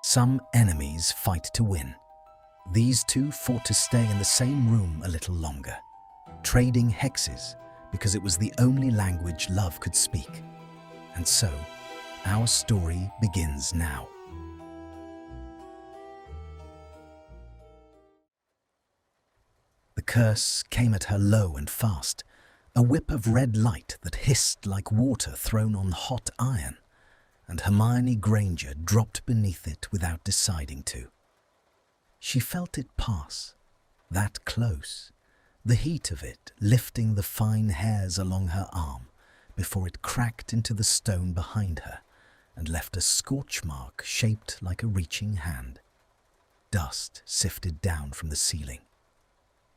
Some enemies fight to win. These two fought to stay in the same room a little longer, trading hexes because it was the only language love could speak. And so, our story begins now. The curse came at her low and fast, a whip of red light that hissed like water thrown on hot iron, and Hermione Granger dropped beneath it without deciding to. She felt it pass, that close, the heat of it lifting the fine hairs along her arm before it cracked into the stone behind her and left a scorch mark shaped like a reaching hand. Dust sifted down from the ceiling.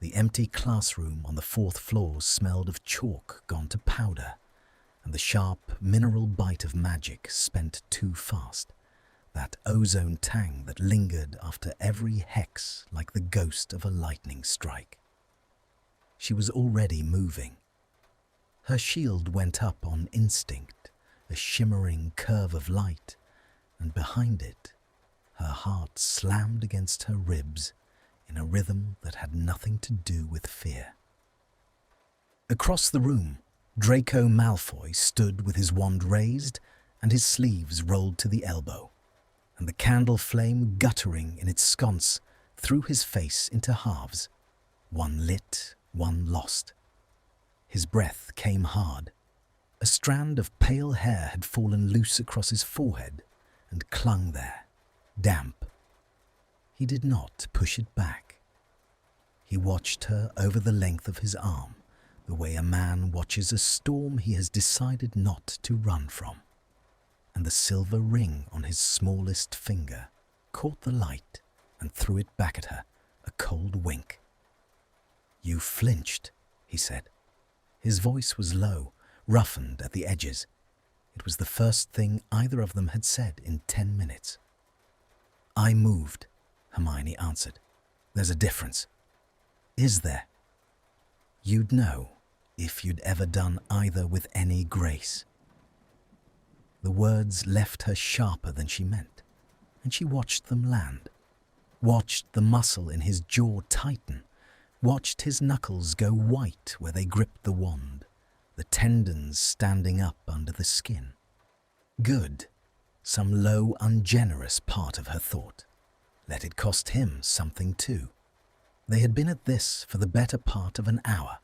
The empty classroom on the 4th floor smelled of chalk gone to powder, and the sharp mineral bite of magic spent too fast, that ozone tang that lingered after every hex like the ghost of a lightning strike. She was already moving. Her shield went up on instinct, a shimmering curve of light, and behind it, her heart slammed against her ribs in a rhythm that had nothing to do with fear. Across the room, Draco Malfoy stood with his wand raised and his sleeves rolled to the elbow, and the candle flame guttering in its sconce threw his face into halves, one lit, one lost. His breath came hard. A strand of pale hair had fallen loose across his forehead and clung there, damp. He did not push it back. He watched her over the length of his arm, the way a man watches a storm he has decided not to run from, and the silver ring on his smallest finger caught the light and threw it back at her, a cold wink. "You flinched," he said. His voice was low, roughened at the edges. It was the first thing either of them had said in 10 minutes. "I moved," Hermione answered. "There's a difference." "Is there?" "You'd know if you'd ever done either with any grace." The words left her sharper than she meant, and she watched them land, watched the muscle in his jaw tighten, watched his knuckles go white where they gripped the wand, the tendons standing up under the skin. Good, some low, ungenerous part of her thought. Let it cost him something too. They had been at this for the better part of an hour.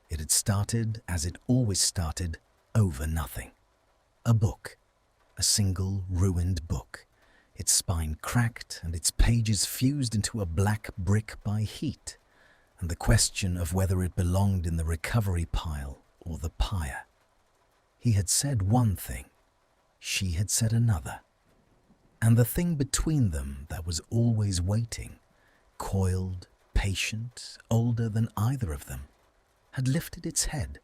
It had started as it always started, over nothing. A book, a single ruined book, its spine cracked and its pages fused into a black brick by heat, and the question of whether it belonged in the recovery pile or the pyre. He had said one thing, she had said another, and the thing between them that was always waiting, coiled, patient, older than either of them, had lifted its head,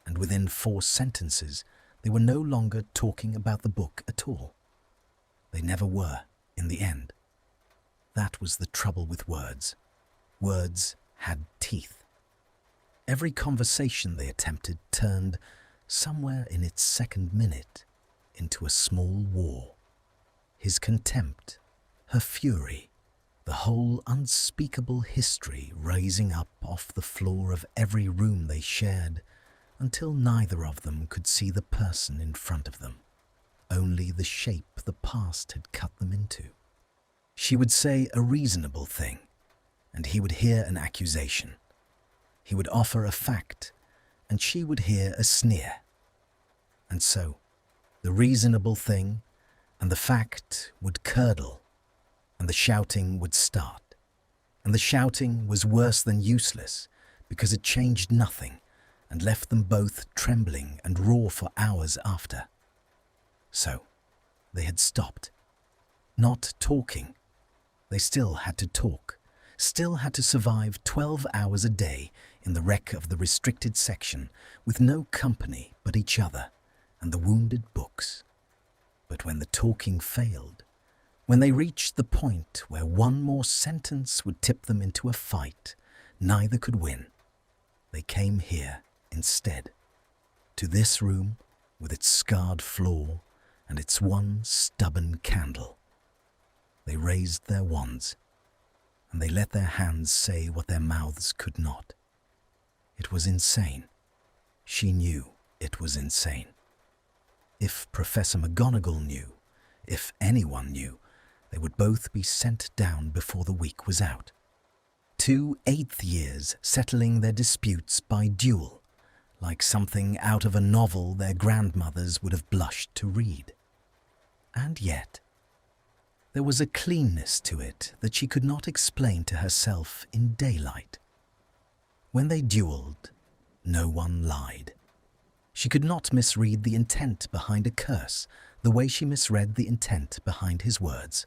and within 4 sentences they were no longer talking about the book at all. They never were, in the end. That was the trouble with words. Words had teeth. Every conversation they attempted turned, somewhere in its second minute, into a small war. His contempt, her fury, the whole unspeakable history raising up off the floor of every room they shared, until neither of them could see the person in front of them, only the shape the past had cut them into. She would say a reasonable thing, and he would hear an accusation. He would offer a fact, and she would hear a sneer. And so, the reasonable thing and the fact would curdle, and the shouting would start. And the shouting was worse than useless, because it changed nothing and left them both trembling and raw for hours after. So, they had stopped. Not talking. They still had to talk, still had to survive 12 hours a day in the wreck of the restricted section with no company but each other and the wounded books. But when the talking failed, when they reached the point where one more sentence would tip them into a fight, neither could win. They came here instead, to this room with its scarred floor and its one stubborn candle. They raised their wands, and they let their hands say what their mouths could not. It was insane. She knew it was insane. If Professor McGonagall knew, if anyone knew, they would both be sent down before the week was out. 2 eighth years settling their disputes by duel, like something out of a novel their grandmothers would have blushed to read. And yet, there was a cleanness to it that she could not explain to herself in daylight. When they duelled, no one lied. She could not misread the intent behind a curse the way she misread the intent behind his words.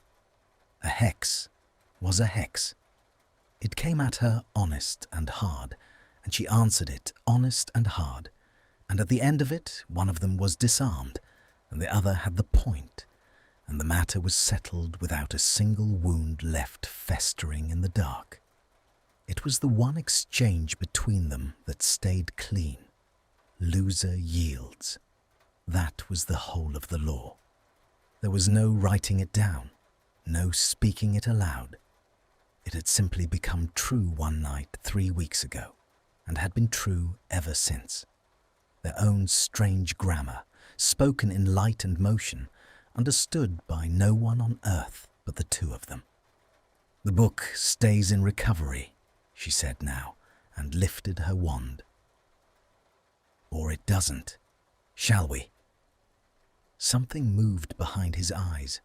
A hex was a hex. It came at her honest and hard, and she answered it honest and hard, and at the end of it one of them was disarmed, and the other had the point, and the matter was settled without a single wound left festering in the dark. It was the one exchange between them that stayed clean. Loser yields. That was the whole of the law. There was no writing it down, no speaking it aloud. It had simply become true one night 3 weeks ago, and had been true ever since. Their own strange grammar, spoken in light and motion, understood by no one on earth but the two of them. The book stays in recovery, she said now, and lifted her wand. Or it doesn't. Shall we? Something moved behind his eyes.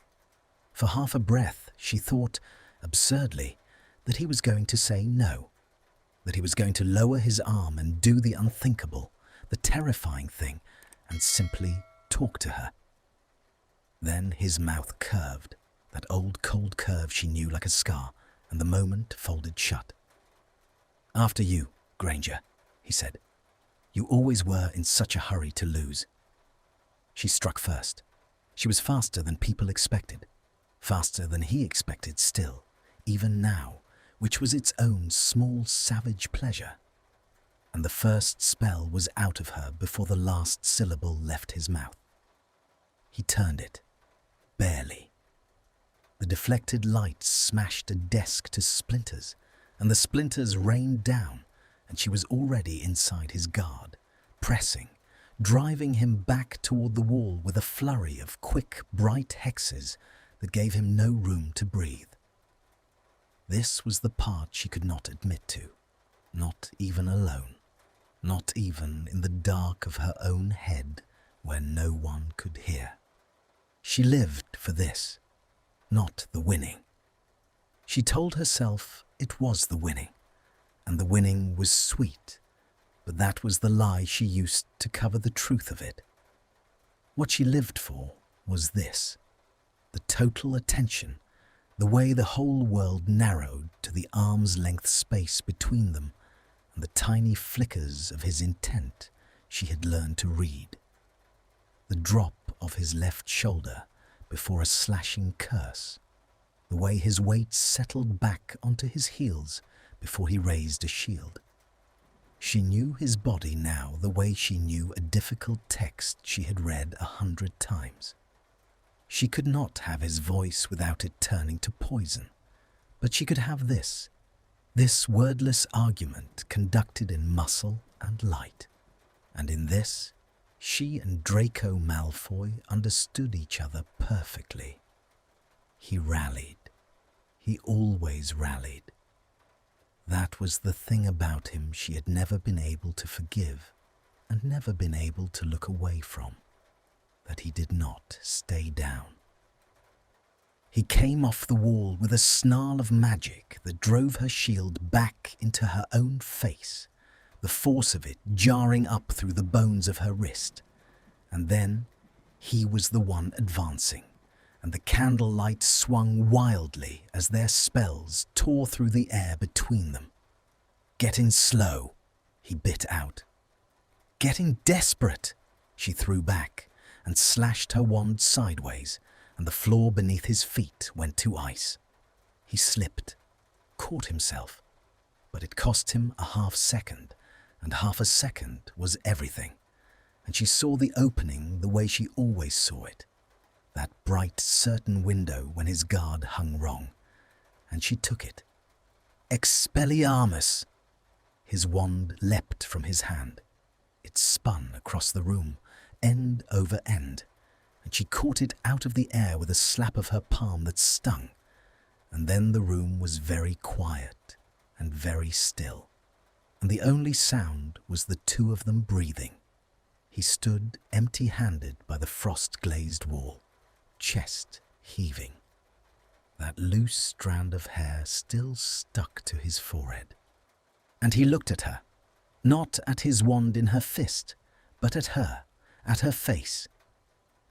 For half a breath she thought, absurdly, that he was going to say no, that he was going to lower his arm and do the unthinkable, the terrifying thing, and simply talk to her. Then his mouth curved, that old cold curve she knew like a scar, and the moment folded shut. "After you, Granger," he said. "You always were in such a hurry to lose." She struck first. She was faster than people expected, faster than he expected still, even now, which was its own small savage pleasure. And the first spell was out of her before the last syllable left his mouth. He turned it, barely. The deflected light smashed a desk to splinters, and the splinters rained down, and she was already inside his guard, pressing, driving him back toward the wall with a flurry of quick, bright hexes that gave him no room to breathe. This was the part she could not admit to, not even alone, not even in the dark of her own head where no one could hear. She lived for this, not the winning. She told herself it was the winning, and the winning was sweet, but that was the lie she used to cover the truth of it. What she lived for was this, the total attention, the way the whole world narrowed to the arm's-length space between them, and the tiny flickers of his intent she had learned to read. The drop of his left shoulder before a slashing curse, the way his weight settled back onto his heels before he raised a shield. She knew his body now the way she knew a difficult text she had read 100 times. She could not have his voice without it turning to poison, but she could have this wordless argument conducted in muscle and light, and in this, she and Draco Malfoy understood each other perfectly. He rallied. He always rallied. That was the thing about him she had never been able to forgive and never been able to look away from, that he did not stay down. He came off the wall with a snarl of magic that drove her shield back into her own face, the force of it jarring up through the bones of her wrist. And then he was the one advancing, and the candlelight swung wildly as their spells tore through the air between them. "Getting slow," he bit out. "Getting desperate," she threw back, and slashed her wand sideways, and the floor beneath his feet went to ice. He slipped, caught himself, but it cost him a half-second, and half a second was everything, and she saw the opening the way she always saw it, that bright, certain window when his guard hung wrong, and she took it. Expelliarmus! His wand leapt from his hand. It spun across the room, end over end, and she caught it out of the air with a slap of her palm that stung. And then the room was very quiet and very still, and the only sound was the two of them breathing. He stood empty-handed by the frost-glazed wall, chest heaving. That loose strand of hair still stuck to his forehead. And he looked at her, not at his wand in her fist, but at her face.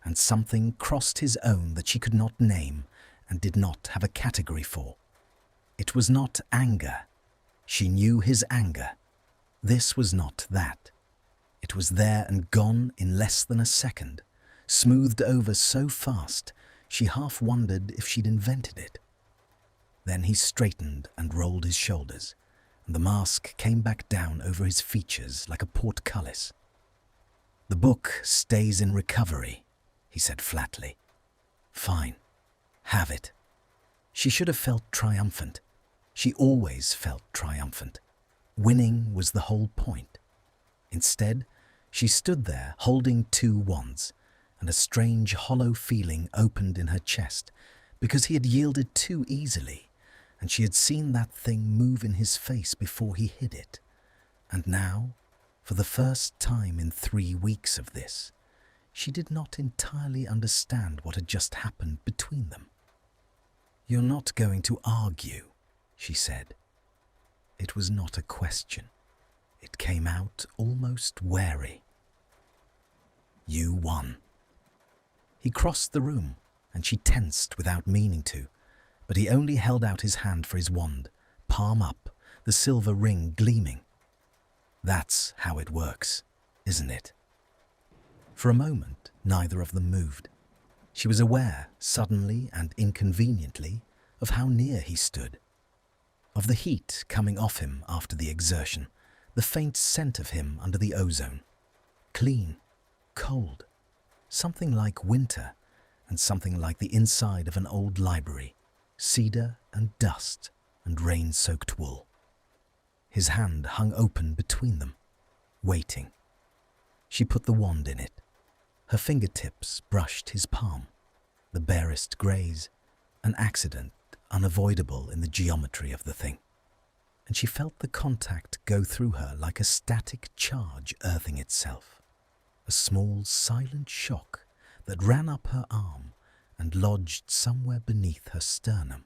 And something crossed his own that she could not name and did not have a category for. It was not anger. She knew his anger. This was not that. It was there and gone in less than a second, smoothed over so fast she half wondered if she'd invented it. Then he straightened and rolled his shoulders, and the mask came back down over his features like a portcullis. "The book stays in recovery," he said flatly. "Fine. Have it." She should have felt triumphant. She always felt triumphant. Winning was the whole point. Instead, she stood there holding two wands, and a strange hollow feeling opened in her chest because he had yielded too easily, and she had seen that thing move in his face before he hid it. And now, for the first time in 3 weeks of this, she did not entirely understand what had just happened between them. "You're not going to argue," she said. It was not a question. It came out almost wary. "You won." He crossed the room, and she tensed without meaning to, but he only held out his hand for his wand, palm up, the silver ring gleaming. "That's how it works, isn't it?" For a moment, neither of them moved. She was aware, suddenly and inconveniently, of how near he stood, of the heat coming off him after the exertion, the faint scent of him under the ozone. Clean, cold, something like winter, and something like the inside of an old library, cedar and dust and rain-soaked wool. His hand hung open between them, waiting. She put the wand in it. Her fingertips brushed his palm, the barest graze, an accident unavoidable in the geometry of the thing. And she felt the contact go through her like a static charge earthing itself, a small silent shock that ran up her arm and lodged somewhere beneath her sternum.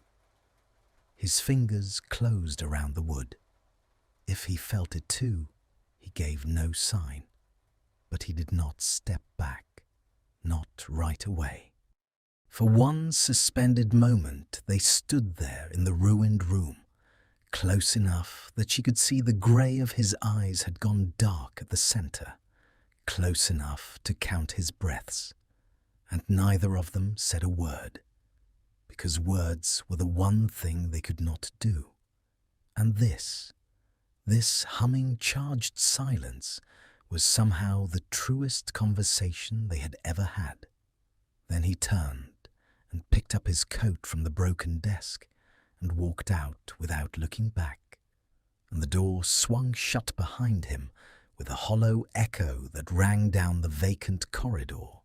His fingers closed around the wood. If he felt it too, he gave no sign, but he did not step back, not right away. For one suspended moment they stood there in the ruined room, close enough that she could see the grey of his eyes had gone dark at the centre, close enough to count his breaths, and neither of them said a word, because words were the one thing they could not do. And this humming, charged silence was somehow the truest conversation they had ever had. Then he turned and picked up his coat from the broken desk and walked out without looking back, and the door swung shut behind him with a hollow echo that rang down the vacant corridor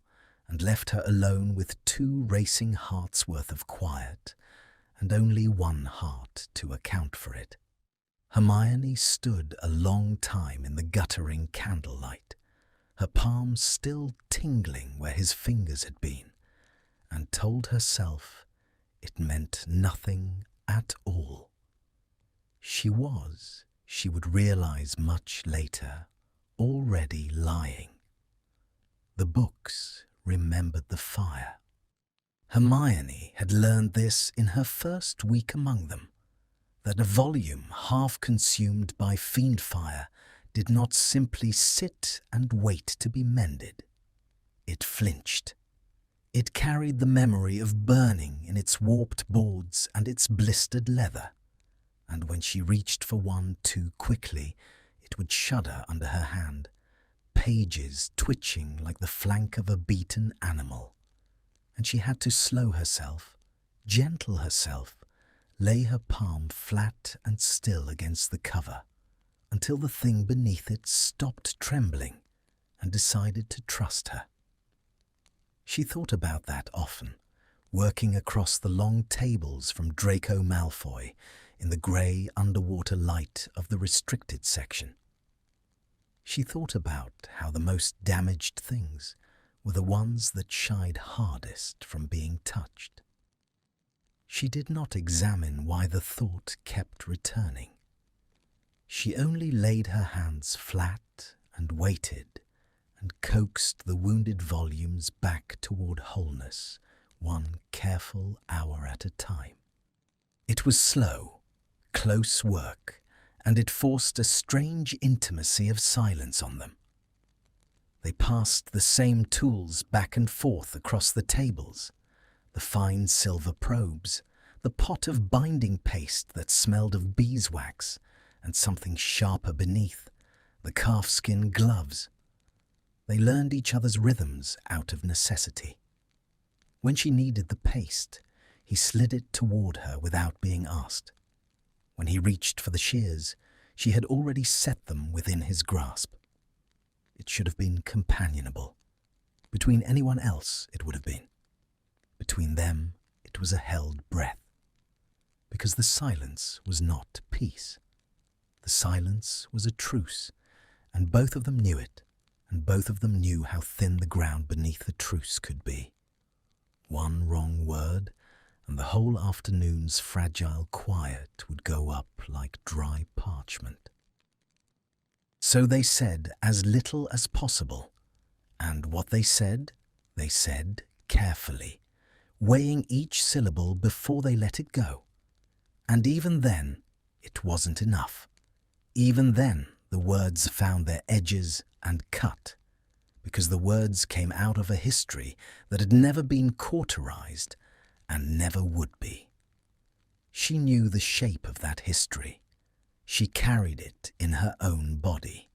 and left her alone with 2 racing hearts' worth of quiet, and only one heart to account for it. Hermione stood a long time in the guttering candlelight, her palms still tingling where his fingers had been, and told herself it meant nothing at all. She would realize much later, already lying. The books remembered the fire. Hermione had learned this in her first week among them, that a volume half consumed by fiend fire did not simply sit and wait to be mended. It flinched. It carried the memory of burning in its warped boards and its blistered leather, and when she reached for one too quickly, it would shudder under her hand, pages twitching like the flank of a beaten animal, and and she had to slow herself, gentle herself, lay her palm flat and still against the cover until the thing beneath it stopped trembling and decided to trust her. She thought about that often, working across the long tables from Draco Malfoy in the grey underwater light of the restricted section. She thought about how the most damaged things were the ones that shied hardest from being touched. She did not examine why the thought kept returning. She only laid her hands flat and waited and coaxed the wounded volumes back toward wholeness, one careful hour at a time. It was slow, close work, and it forced a strange intimacy of silence on them. They passed the same tools back and forth across the tables, the fine silver probes, the pot of binding paste that smelled of beeswax, and something sharper beneath, the calfskin gloves. They learned each other's rhythms out of necessity. When she needed the paste, he slid it toward her without being asked. When he reached for the shears, she had already set them within his grasp. It should have been companionable. Between anyone else, it would have been. Between them, it was a held breath. Because the silence was not peace. The silence was a truce, and both of them knew it, and both of them knew how thin the ground beneath the truce could be. One wrong word, and the whole afternoon's fragile quiet would go up like dry parchment. So they said as little as possible, and what they said carefully, weighing each syllable before they let it go. And even then, it wasn't enough. Even then, the words found their edges and cut, because the words came out of a history that had never been cauterized and never would be. She knew the shape of that history. She carried it in her own body.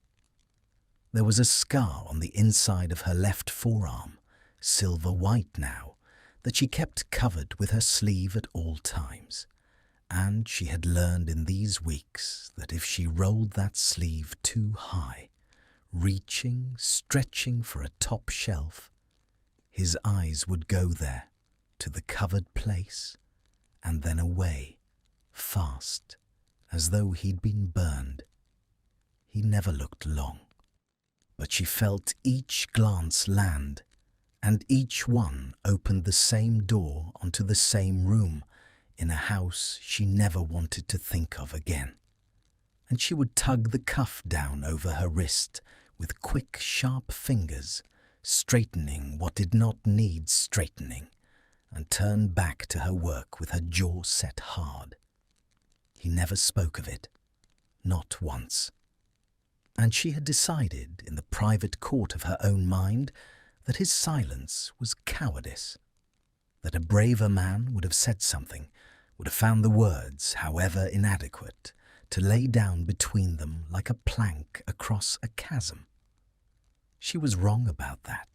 There was a scar on the inside of her left forearm, silver white now, that she kept covered with her sleeve at all times. And she had learned in these weeks that if she rolled that sleeve too high, reaching, stretching for a top shelf, his eyes would go there, to the covered place, and then away, fast, as though he'd been burned. He never looked long, but she felt each glance land, and each one opened the same door onto the same room in a house she never wanted to think of again. And she would tug the cuff down over her wrist with quick, sharp fingers, straightening what did not need straightening, and turn back to her work with her jaw set hard. He never spoke of it, not once. And she had decided in the private court of her own mind that his silence was cowardice, that a braver man would have said something, would have found the words, however inadequate, to lay down between them like a plank across a chasm. She was wrong about that.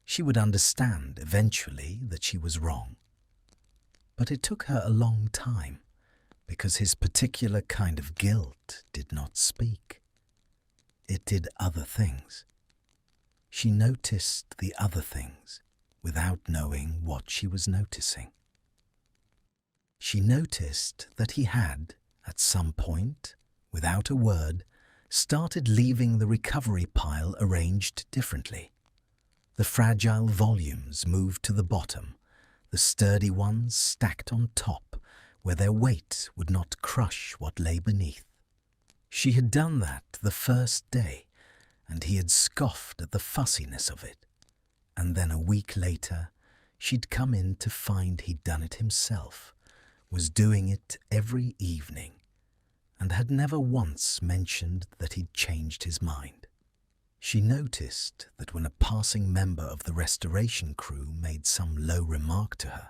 She would understand eventually that she was wrong. But it took her a long time, because his particular kind of guilt did not speak. It did other things. She noticed the other things without knowing what she was noticing. She noticed that he had, at some point, without a word, started leaving the recovery pile arranged differently. The fragile volumes moved to the bottom, the sturdy ones stacked on top, where their weight would not crush what lay beneath. She had done that the first day, and he had scoffed at the fussiness of it. And then a week later, she'd come in to find he'd done it himself, was doing it every evening, and had never once mentioned that he'd changed his mind. She noticed that when a passing member of the restoration crew made some low remark to her,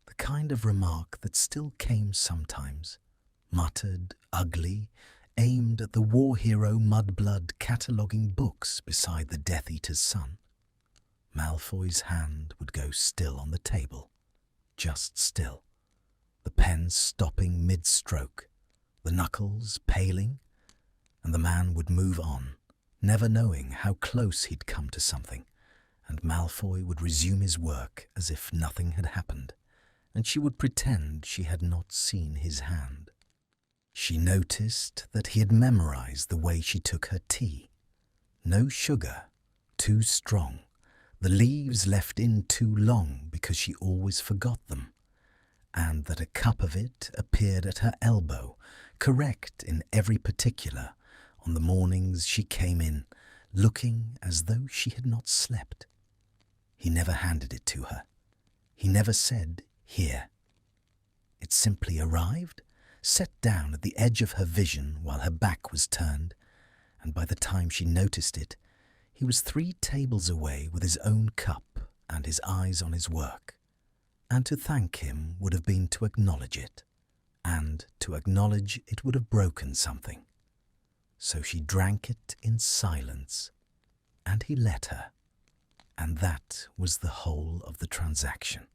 the kind of remark that still came sometimes, muttered, ugly, aimed at the war hero mudblood cataloguing books beside the Death Eater's son, Malfoy's hand would go still on the table, just still, the pen stopping mid-stroke, the knuckles paling, and the man would move on, never knowing how close he'd come to something, and Malfoy would resume his work as if nothing had happened, and she would pretend she had not seen his hand. She noticed that he had memorized the way she took her tea. No sugar, too strong, the leaves left in too long because she always forgot them, and that a cup of it appeared at her elbow, correct in every particular, on the mornings she came in, looking as though she had not slept. He never handed it to her. He never said, "Here." It simply arrived, set down at the edge of her vision while her back was turned, and by the time she noticed it, he was 3 tables away with his own cup and his eyes on his work. And to thank him would have been to acknowledge it, and to acknowledge it would have broken something. So she drank it in silence, and he let her, and that was the whole of the transaction.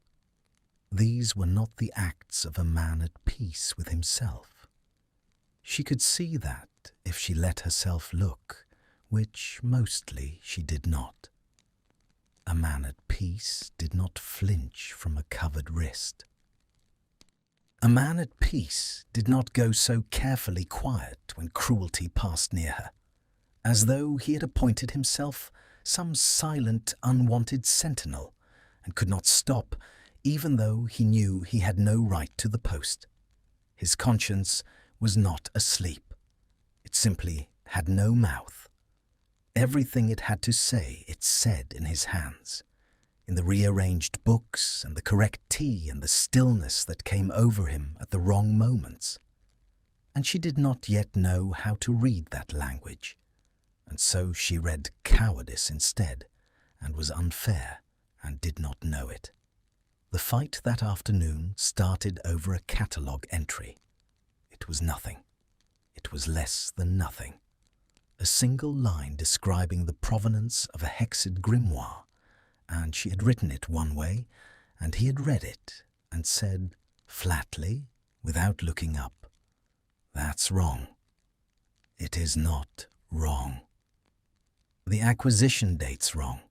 These were not the acts of a man at peace with himself. She could see that if she let herself look, which mostly she did not. A man at peace did not flinch from a covered wrist. A man at peace did not go so carefully quiet when cruelty passed near her, as though he had appointed himself some silent, unwanted sentinel, and could not stop, even though he knew he had no right to the post. His conscience was not asleep. It simply had no mouth. Everything it had to say it said in his hands, in the rearranged books and the correct tea and the stillness that came over him at the wrong moments. And she did not yet know how to read that language, and so she read cowardice instead, and was unfair and did not know it. The fight that afternoon started over a catalogue entry. It was nothing. It was less than nothing. A single line describing the provenance of a hexed grimoire, and she had written it one way, and he had read it and said flatly, without looking up, "That's wrong. It is not wrong. The acquisition date's wrong.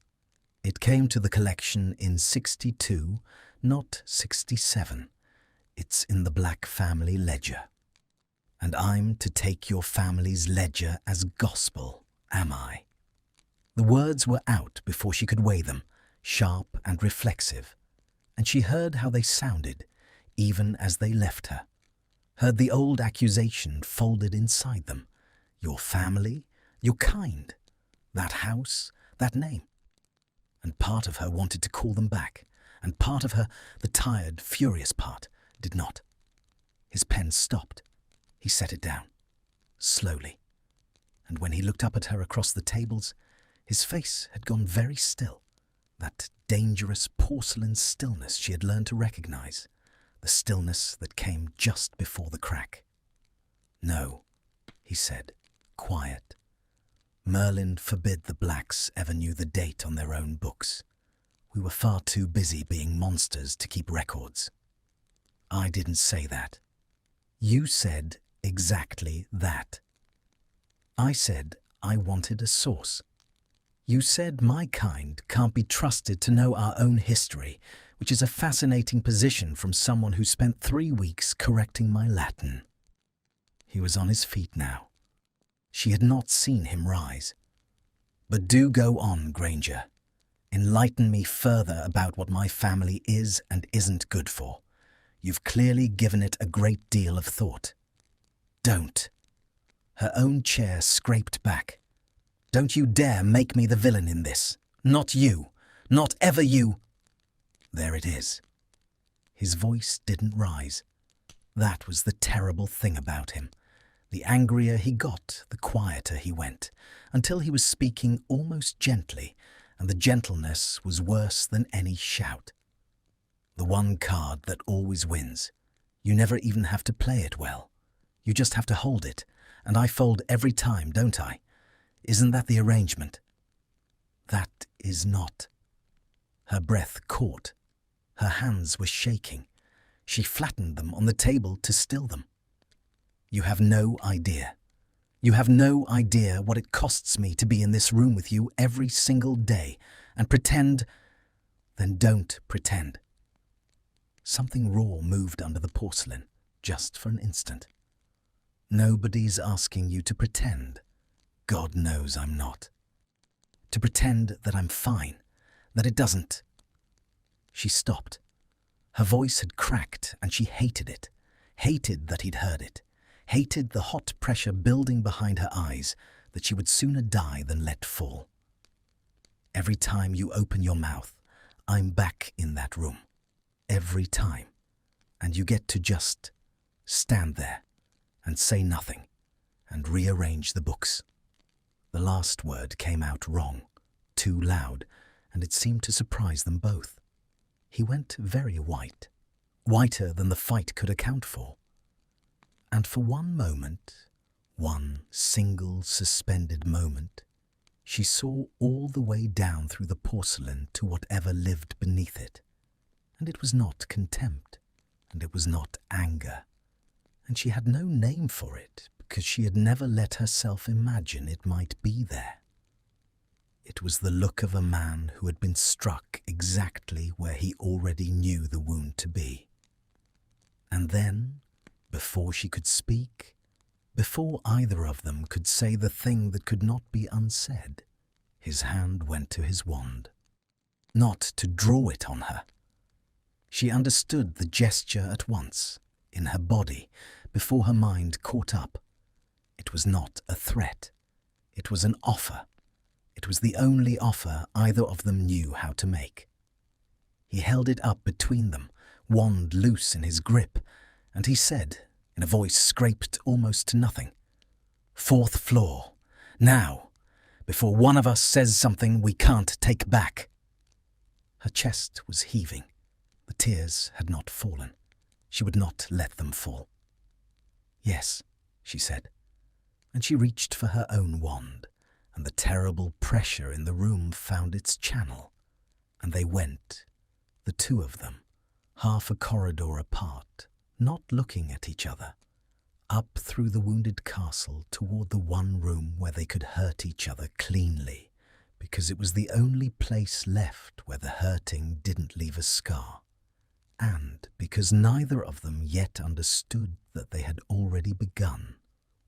It came to the collection in 62, not 67. It's in the Black family ledger. And I'm to take your family's ledger as gospel, am I?" The words were out before she could weigh them, sharp and reflexive, and she heard how they sounded, even as they left her. Heard the old accusation folded inside them. Your family, your kind, that house, that name. And part of her wanted to call them back, and part of her, the tired, furious part, did not. His pen stopped. He set it down, slowly, and when he looked up at her across the tables, his face had gone very still, that dangerous porcelain stillness she had learned to recognize, the stillness that came just before the crack. "No," he said, quiet. "Merlin forbid the Blacks ever knew the date on their own books. We were far too busy being monsters to keep records." "I didn't say that." "You said exactly that." "I said I wanted a source. You said my kind can't be trusted to know our own history, which is a fascinating position from someone who spent 3 weeks correcting my Latin." He was on his feet now. She had not seen him rise. "But do go on, Granger. Enlighten me further about what my family is and isn't good for. You've clearly given it a great deal of thought." "Don't." Her own chair scraped back. "Don't you dare make me the villain in this. Not you. Not ever you." "There it is." His voice didn't rise. That was the terrible thing about him. The angrier he got, the quieter he went, until he was speaking almost gently, and the gentleness was worse than any shout. "The one card that always wins. You never even have to play it well. You just have to hold it, and I fold every time, don't I? Isn't that the arrangement?" "That is not." Her breath caught. Her hands were shaking. She flattened them on the table to still them. You have no idea. You have no idea what it costs me to be in this room with you every single day and pretend. Then don't pretend. Something raw moved under the porcelain, just for an instant. Nobody's asking you to pretend. God knows I'm not. To pretend that I'm fine, that it doesn't. She stopped. Her voice had cracked and she hated it, hated that he'd heard it, hated the hot pressure building behind her eyes that she would sooner die than let fall. Every time you open your mouth, I'm back in that room. Every time. And you get to just stand there and say nothing and rearrange the books. The last word came out wrong, too loud, and it seemed to surprise them both. He went very white, whiter than the fight could account for. And for one moment, one single suspended moment, she saw all the way down through the porcelain to whatever lived beneath it. And it was not contempt, and it was not anger, and she had no name for it because she had never let herself imagine it might be there. It was the look of a man who had been struck exactly where he already knew the wound to be. And then, before she could speak, before either of them could say the thing that could not be unsaid, his hand went to his wand. Not to draw it on her. She understood the gesture at once, in her body, before her mind caught up. It was not a threat. It was an offer. It was the only offer either of them knew how to make. He held it up between them, wand loose in his grip, and he said, in a voice scraped almost to nothing, "Fourth floor, now, before one of us says something we can't take back." Her chest was heaving. The tears had not fallen. She would not let them fall. "Yes," she said, and she reached for her own wand, and the terrible pressure in the room found its channel, and they went, the two of them, half a corridor apart, not looking at each other, up through the wounded castle toward the one room where they could hurt each other cleanly, because it was the only place left where the hurting didn't leave a scar, and because neither of them yet understood that they had already begun,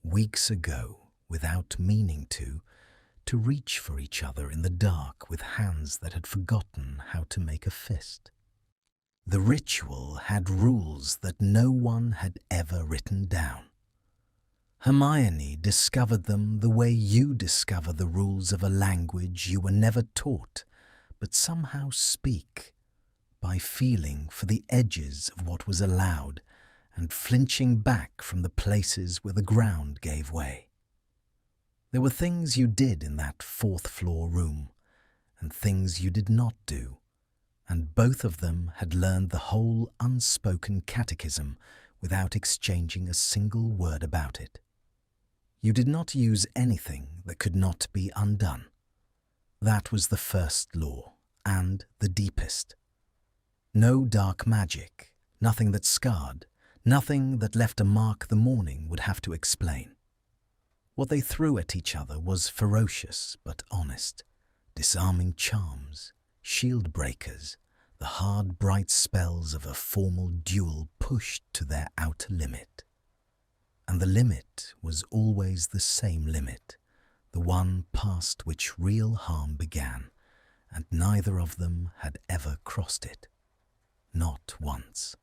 weeks ago, without meaning to reach for each other in the dark with hands that had forgotten how to make a fist. The ritual had rules that no one had ever written down. Hermione discovered them the way you discover the rules of a language you were never taught, but somehow speak, by feeling for the edges of what was allowed and flinching back from the places where the ground gave way. There were things you did in that fourth-floor room, and things you did not do, and both of them had learned the whole unspoken catechism without exchanging a single word about it. You did not use anything that could not be undone. That was the first law, and the deepest. No dark magic, nothing that scarred, nothing that left a mark the morning would have to explain. What they threw at each other was ferocious but honest, disarming charms, shield breakers, the hard, bright spells of a formal duel pushed to their outer limit. And the limit was always the same limit, the one past which real harm began, and neither of them had ever crossed it. Not once.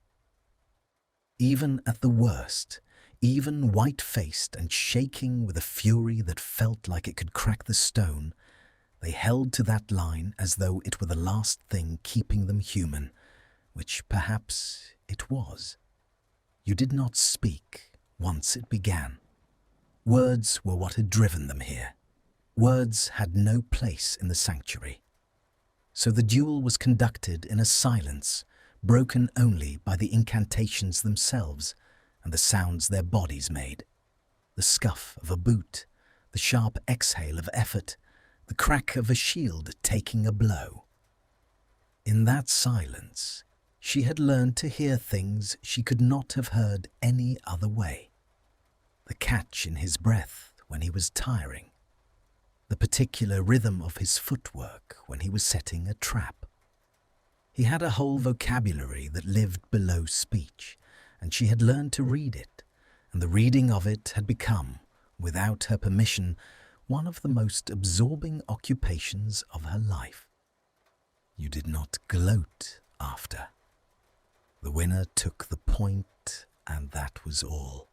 Even at the worst, even white-faced and shaking with a fury that felt like it could crack the stone, they held to that line as though it were the last thing keeping them human, which perhaps it was. You did not speak once it began. Words were what had driven them here. Words had no place in the sanctuary. So the duel was conducted in a silence, broken only by the incantations themselves and the sounds their bodies made. The scuff of a boot, the sharp exhale of effort, the crack of a shield taking a blow. In that silence, she had learned to hear things she could not have heard any other way. The catch in his breath when he was tiring, the particular rhythm of his footwork when he was setting a trap. He had a whole vocabulary that lived below speech, and she had learned to read it, and the reading of it had become, without her permission, one of the most absorbing occupations of her life. You did not gloat after. The winner took the point, and that was all.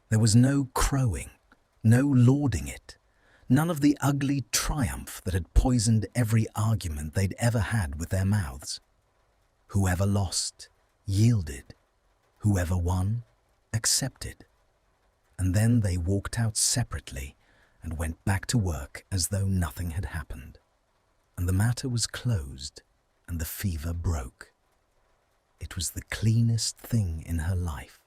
There was no crowing, no lauding it, none of the ugly triumph that had poisoned every argument they'd ever had with their mouths. Whoever lost, yielded. Whoever won, accepted. And then they walked out separately and went back to work as though nothing had happened. And the matter was closed, and the fever broke. It was the cleanest thing in her life.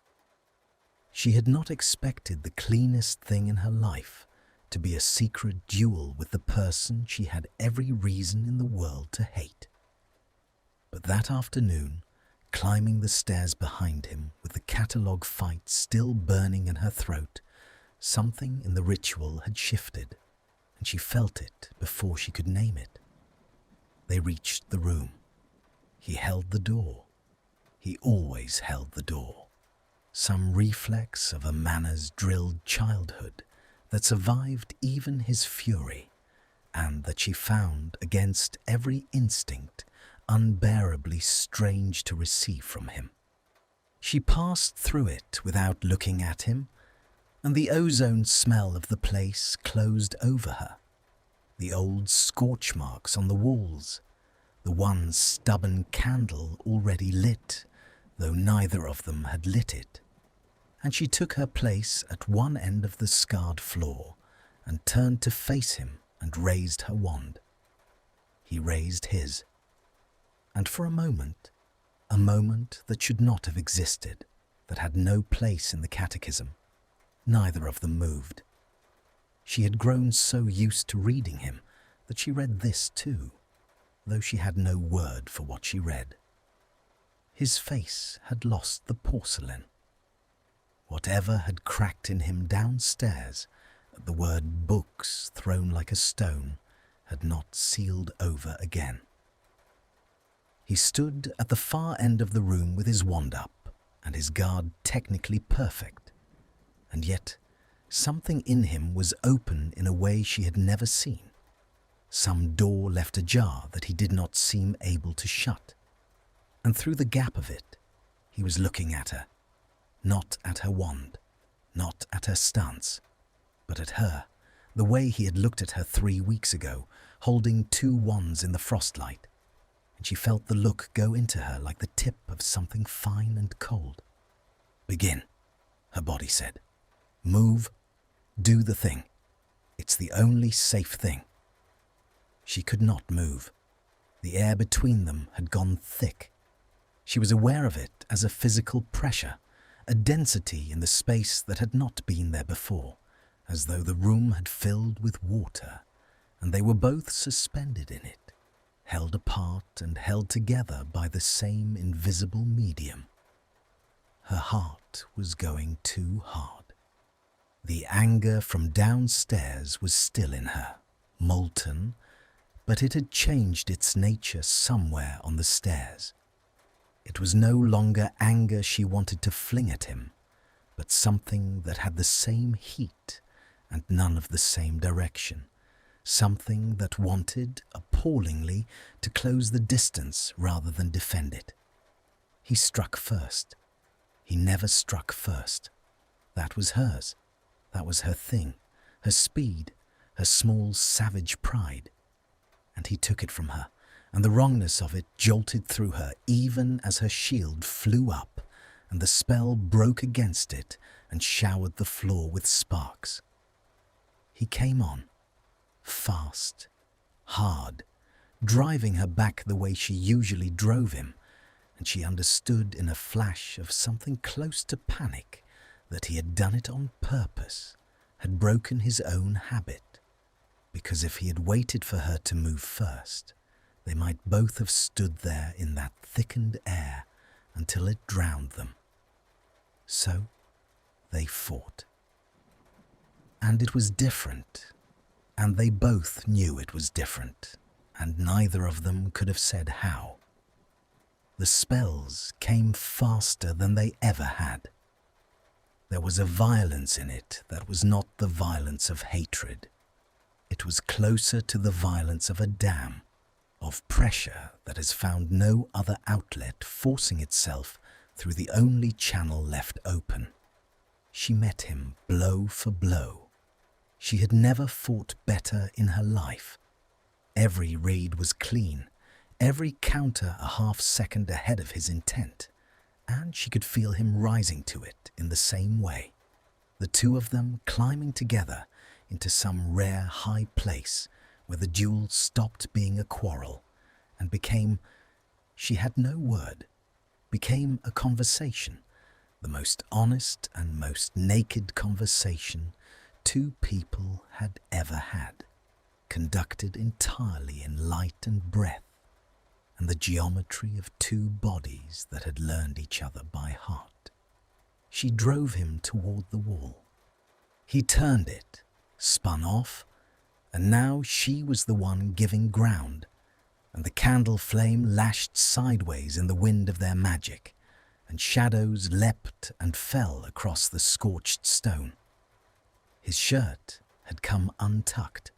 She had not expected the cleanest thing in her life to be a secret duel with the person she had every reason in the world to hate. But that afternoon, climbing the stairs behind him with the catalogue fight still burning in her throat, something in the ritual had shifted, and she felt it before she could name it. They reached the room. He held the door. He always held the door. Some reflex of a manners-drilled childhood that survived even his fury, and that she found against every instinct unbearably strange to receive from him. She passed through it without looking at him, and the ozone smell of the place closed over her. The old scorch marks on the walls, the one stubborn candle already lit, though neither of them had lit it. And she took her place at one end of the scarred floor and turned to face him and raised her wand. He raised his. And for a moment that should not have existed, that had no place in the catechism, neither of them moved. She had grown so used to reading him that she read this too, though she had no word for what she read. His face had lost the porcelain. Whatever had cracked in him downstairs at the word books thrown like a stone had not sealed over again. He stood at the far end of the room with his wand up and his guard technically perfect, and yet something in him was open in a way she had never seen. Some door left ajar that he did not seem able to shut, and through the gap of it he was looking at her, not at her wand, not at her stance, but at her, the way he had looked at her 3 weeks ago, holding 2 wands in the frostlight, and she felt the look go into her like the tip of something fine and cold. "Begin," her body said. "Move, do the thing. It's the only safe thing." She could not move. The air between them had gone thick. She was aware of it as a physical pressure, a density in the space that had not been there before, as though the room had filled with water, and they were both suspended in it, held apart and held together by the same invisible medium. Her heart was going too hard. The anger from downstairs was still in her, molten, but it had changed its nature somewhere on the stairs. It was no longer anger she wanted to fling at him, but something that had the same heat and none of the same direction, something that wanted, appallingly, to close the distance rather than defend it. He struck first. He never struck first. That was hers. That was her thing, her speed, her small savage pride. And he took it from her, and the wrongness of it jolted through her even as her shield flew up, and the spell broke against it and showered the floor with sparks. He came on, fast, hard, driving her back the way she usually drove him, and she understood in a flash of something close to panic that he had done it on purpose, had broken his own habit, because if he had waited for her to move first, They might both have stood there in that thickened air until it drowned them. So they fought. And it was different, and they both knew it was different, and neither of them could have said how. The spells came faster than they ever had. There was a violence in it that was not the violence of hatred. It was closer to the violence of a dam, of pressure that has found no other outlet, forcing itself through the only channel left open. She met him blow for blow. She had never fought better in her life. Every read was clean, every counter a half-second ahead of his intent, and she could feel him rising to it in the same way, the two of them climbing together into some rare high place where the duel stopped being a quarrel and became, she had no word, became a conversation, the most honest and most naked conversation two people had ever had, conducted entirely in light and breath, and the geometry of two bodies that had learned each other by heart. She drove him toward the wall. He turned it, spun off, and now she was the one giving ground, and the candle flame lashed sideways in the wind of their magic, and shadows leapt and fell across the scorched stone. His shirt had come untucked.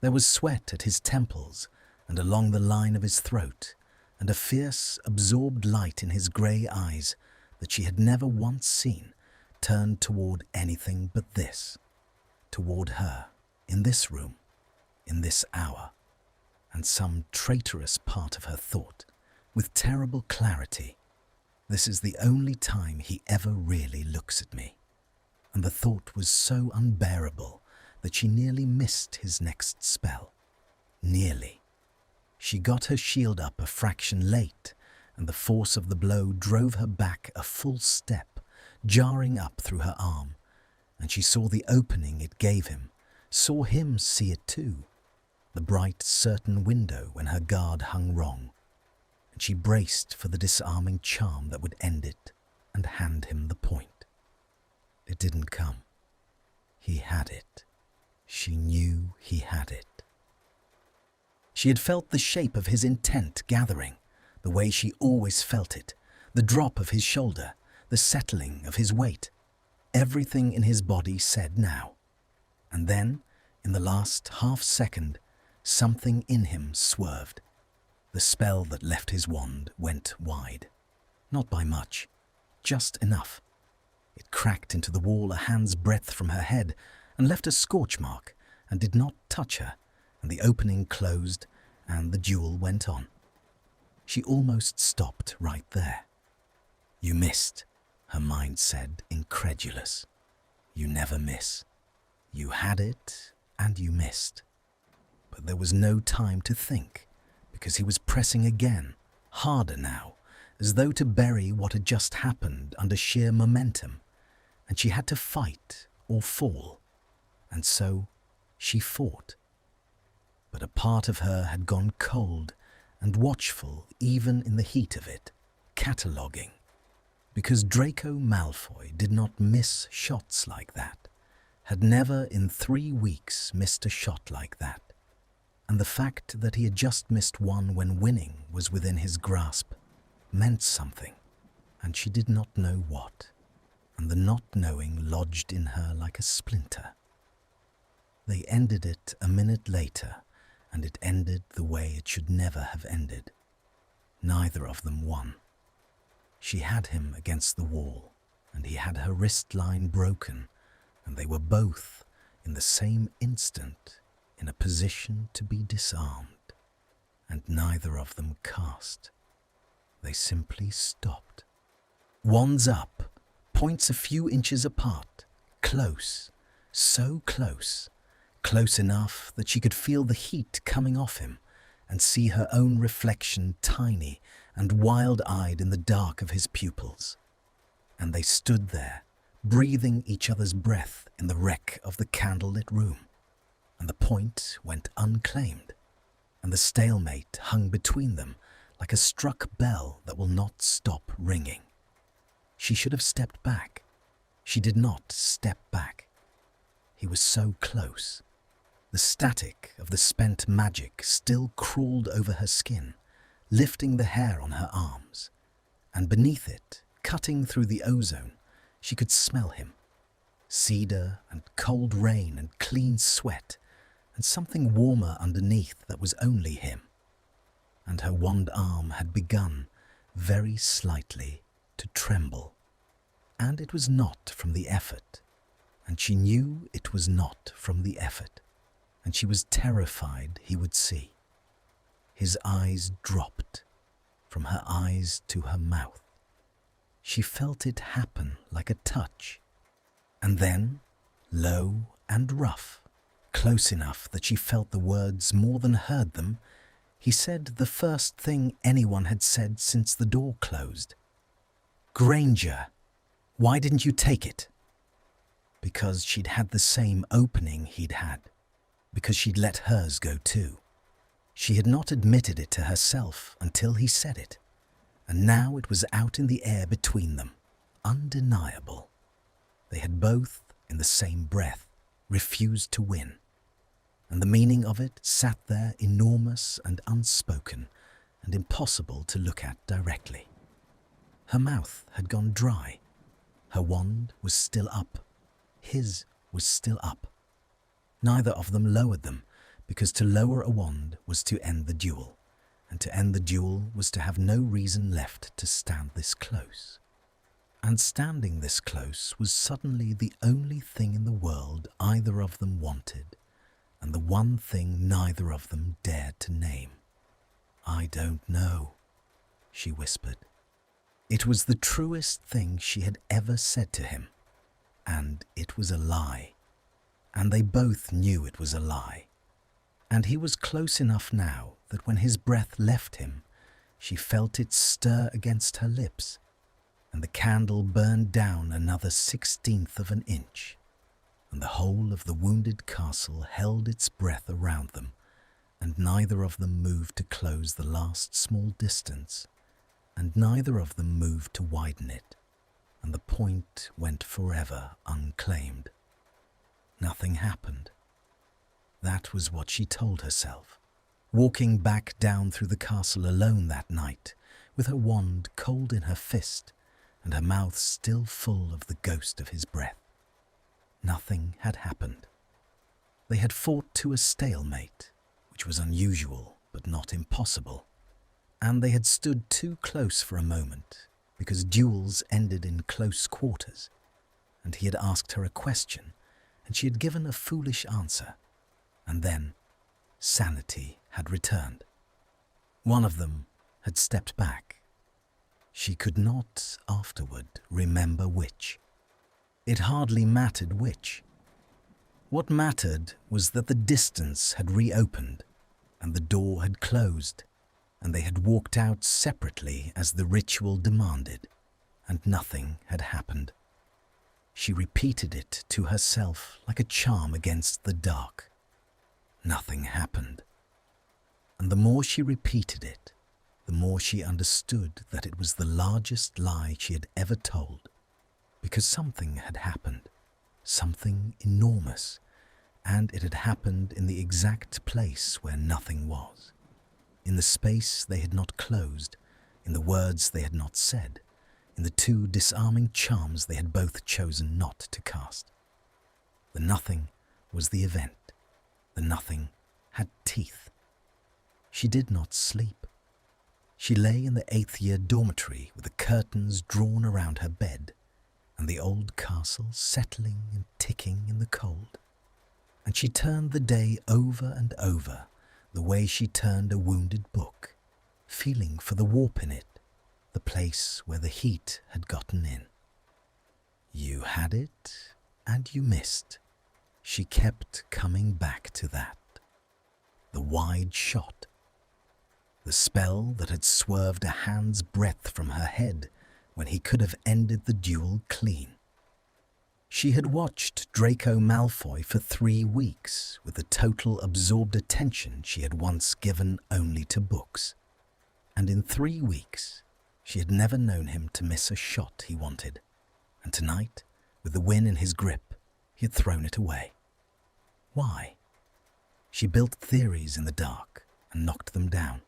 There was sweat at his temples and along the line of his throat, and a fierce, absorbed light in his grey eyes that she had never once seen turned toward anything but this, toward her, in this room, in this hour, and some traitorous part of her thought, with terrible clarity, "This is the only time he ever really looks at me." And the thought was so unbearable that she nearly missed his next spell. Nearly. She got her shield up a fraction late, and the force of the blow drove her back a full step, jarring up through her arm, and she saw the opening it gave him, saw him see it too, the bright, certain window when her guard hung wrong, and she braced for the disarming charm that would end it and hand him the point. It didn't come. He had it. She knew he had it. She had felt the shape of his intent gathering, the way she always felt it, the drop of his shoulder, the settling of his weight. Everything in his body said now. And then, in the last half-second, something in him swerved. The spell that left his wand went wide. Not by much, just enough. It cracked into the wall a hand's breadth from her head and left a scorch mark and did not touch her, and the opening closed and the duel went on. She almost stopped right there. "You missed," her mind said, incredulous. "You never miss. You had it and you missed." But there was no time to think, because he was pressing again, harder now, as though to bury what had just happened under sheer momentum, and she had to fight or fall, and so she fought. But a part of her had gone cold and watchful even in the heat of it, cataloguing, because Draco Malfoy did not miss shots like that, had never in 3 weeks missed a shot like that, and the fact that he had just missed one when winning was within his grasp meant something, and she did not know what, and the not knowing lodged in her like a splinter. They ended it a minute later, and it ended the way it should never have ended. Neither of them won. She had him against the wall, and he had her wrist line broken, and they were both, in the same instant, in a position to be disarmed, and neither of them cast. They simply stopped. Wands up, points a few inches apart, close, so close, close enough that she could feel the heat coming off him and see her own reflection tiny and wild-eyed in the dark of his pupils. And they stood there, breathing each other's breath in the wreck of the candlelit room, and the point went unclaimed, and the stalemate hung between them like a struck bell that will not stop ringing. She should have stepped back. She did not step back. He was so close. The static of the spent magic still crawled over her skin, lifting the hair on her arms. And beneath it, cutting through the ozone, she could smell him. Cedar and cold rain and clean sweat, and something warmer underneath that was only him. And her wand arm had begun, very slightly, to tremble. And it was not from the effort. And she knew it was not from the effort. And she was terrified he would see. His eyes dropped, from her eyes to her mouth. She felt it happen like a touch. And then, low and rough, close enough that she felt the words more than heard them, he said the first thing anyone had said since the door closed. "Granger, why didn't you take it?" Because she'd had the same opening he'd had. Because she'd let hers go too. She had not admitted it to herself until he said it. And now it was out in the air between them, undeniable. They had both, in the same breath, refused to win. And the meaning of it sat there enormous and unspoken and impossible to look at directly. Her mouth had gone dry. Her wand was still up. His was still up. Neither of them lowered them, because to lower a wand was to end the duel, and to end the duel was to have no reason left to stand this close. And standing this close was suddenly the only thing in the world either of them wanted, and the one thing neither of them dared to name. "I don't know," she whispered. It was the truest thing she had ever said to him, and it was a lie. And they both knew it was a lie. And he was close enough now that when his breath left him, she felt it stir against her lips, and the candle burned down another 16th of an inch, and the whole of the wounded castle held its breath around them, and neither of them moved to close the last small distance, and neither of them moved to widen it, and the point went forever unclaimed. Nothing happened. That was what she told herself, walking back down through the castle alone that night, with her wand cold in her fist, and her mouth still full of the ghost of his breath. Nothing had happened. They had fought to a stalemate, which was unusual but not impossible, and they had stood too close for a moment, because duels ended in close quarters, and he had asked her a question, and she had given a foolish answer, and then sanity had returned. One of them had stepped back. She could not afterward remember which. It hardly mattered which. What mattered was that the distance had reopened and the door had closed, and they had walked out separately as the ritual demanded, and nothing had happened. She repeated it to herself like a charm against the dark. Nothing happened. And the more she repeated it, the more she understood that it was the largest lie she had ever told, because something had happened, something enormous, and it had happened in the exact place where nothing was, in the space they had not closed, in the words they had not said, in the two disarming charms they had both chosen not to cast. The nothing was the event. The nothing had teeth. She did not sleep. She lay in the 8th year dormitory with the curtains drawn around her bed and the old castle settling and ticking in the cold. And she turned the day over and over the way she turned a wounded book, feeling for the warp in it, the place where the heat had gotten in. You had it and you missed. She kept coming back to that. The wide shot. The spell that had swerved a hand's breadth from her head when he could have ended the duel clean. She had watched Draco Malfoy for 3 weeks with the total absorbed attention she had once given only to books. And in 3 weeks, she had never known him to miss a shot he wanted. And tonight, with the win in his grip, he had thrown it away. Why? She built theories in the dark and knocked them down.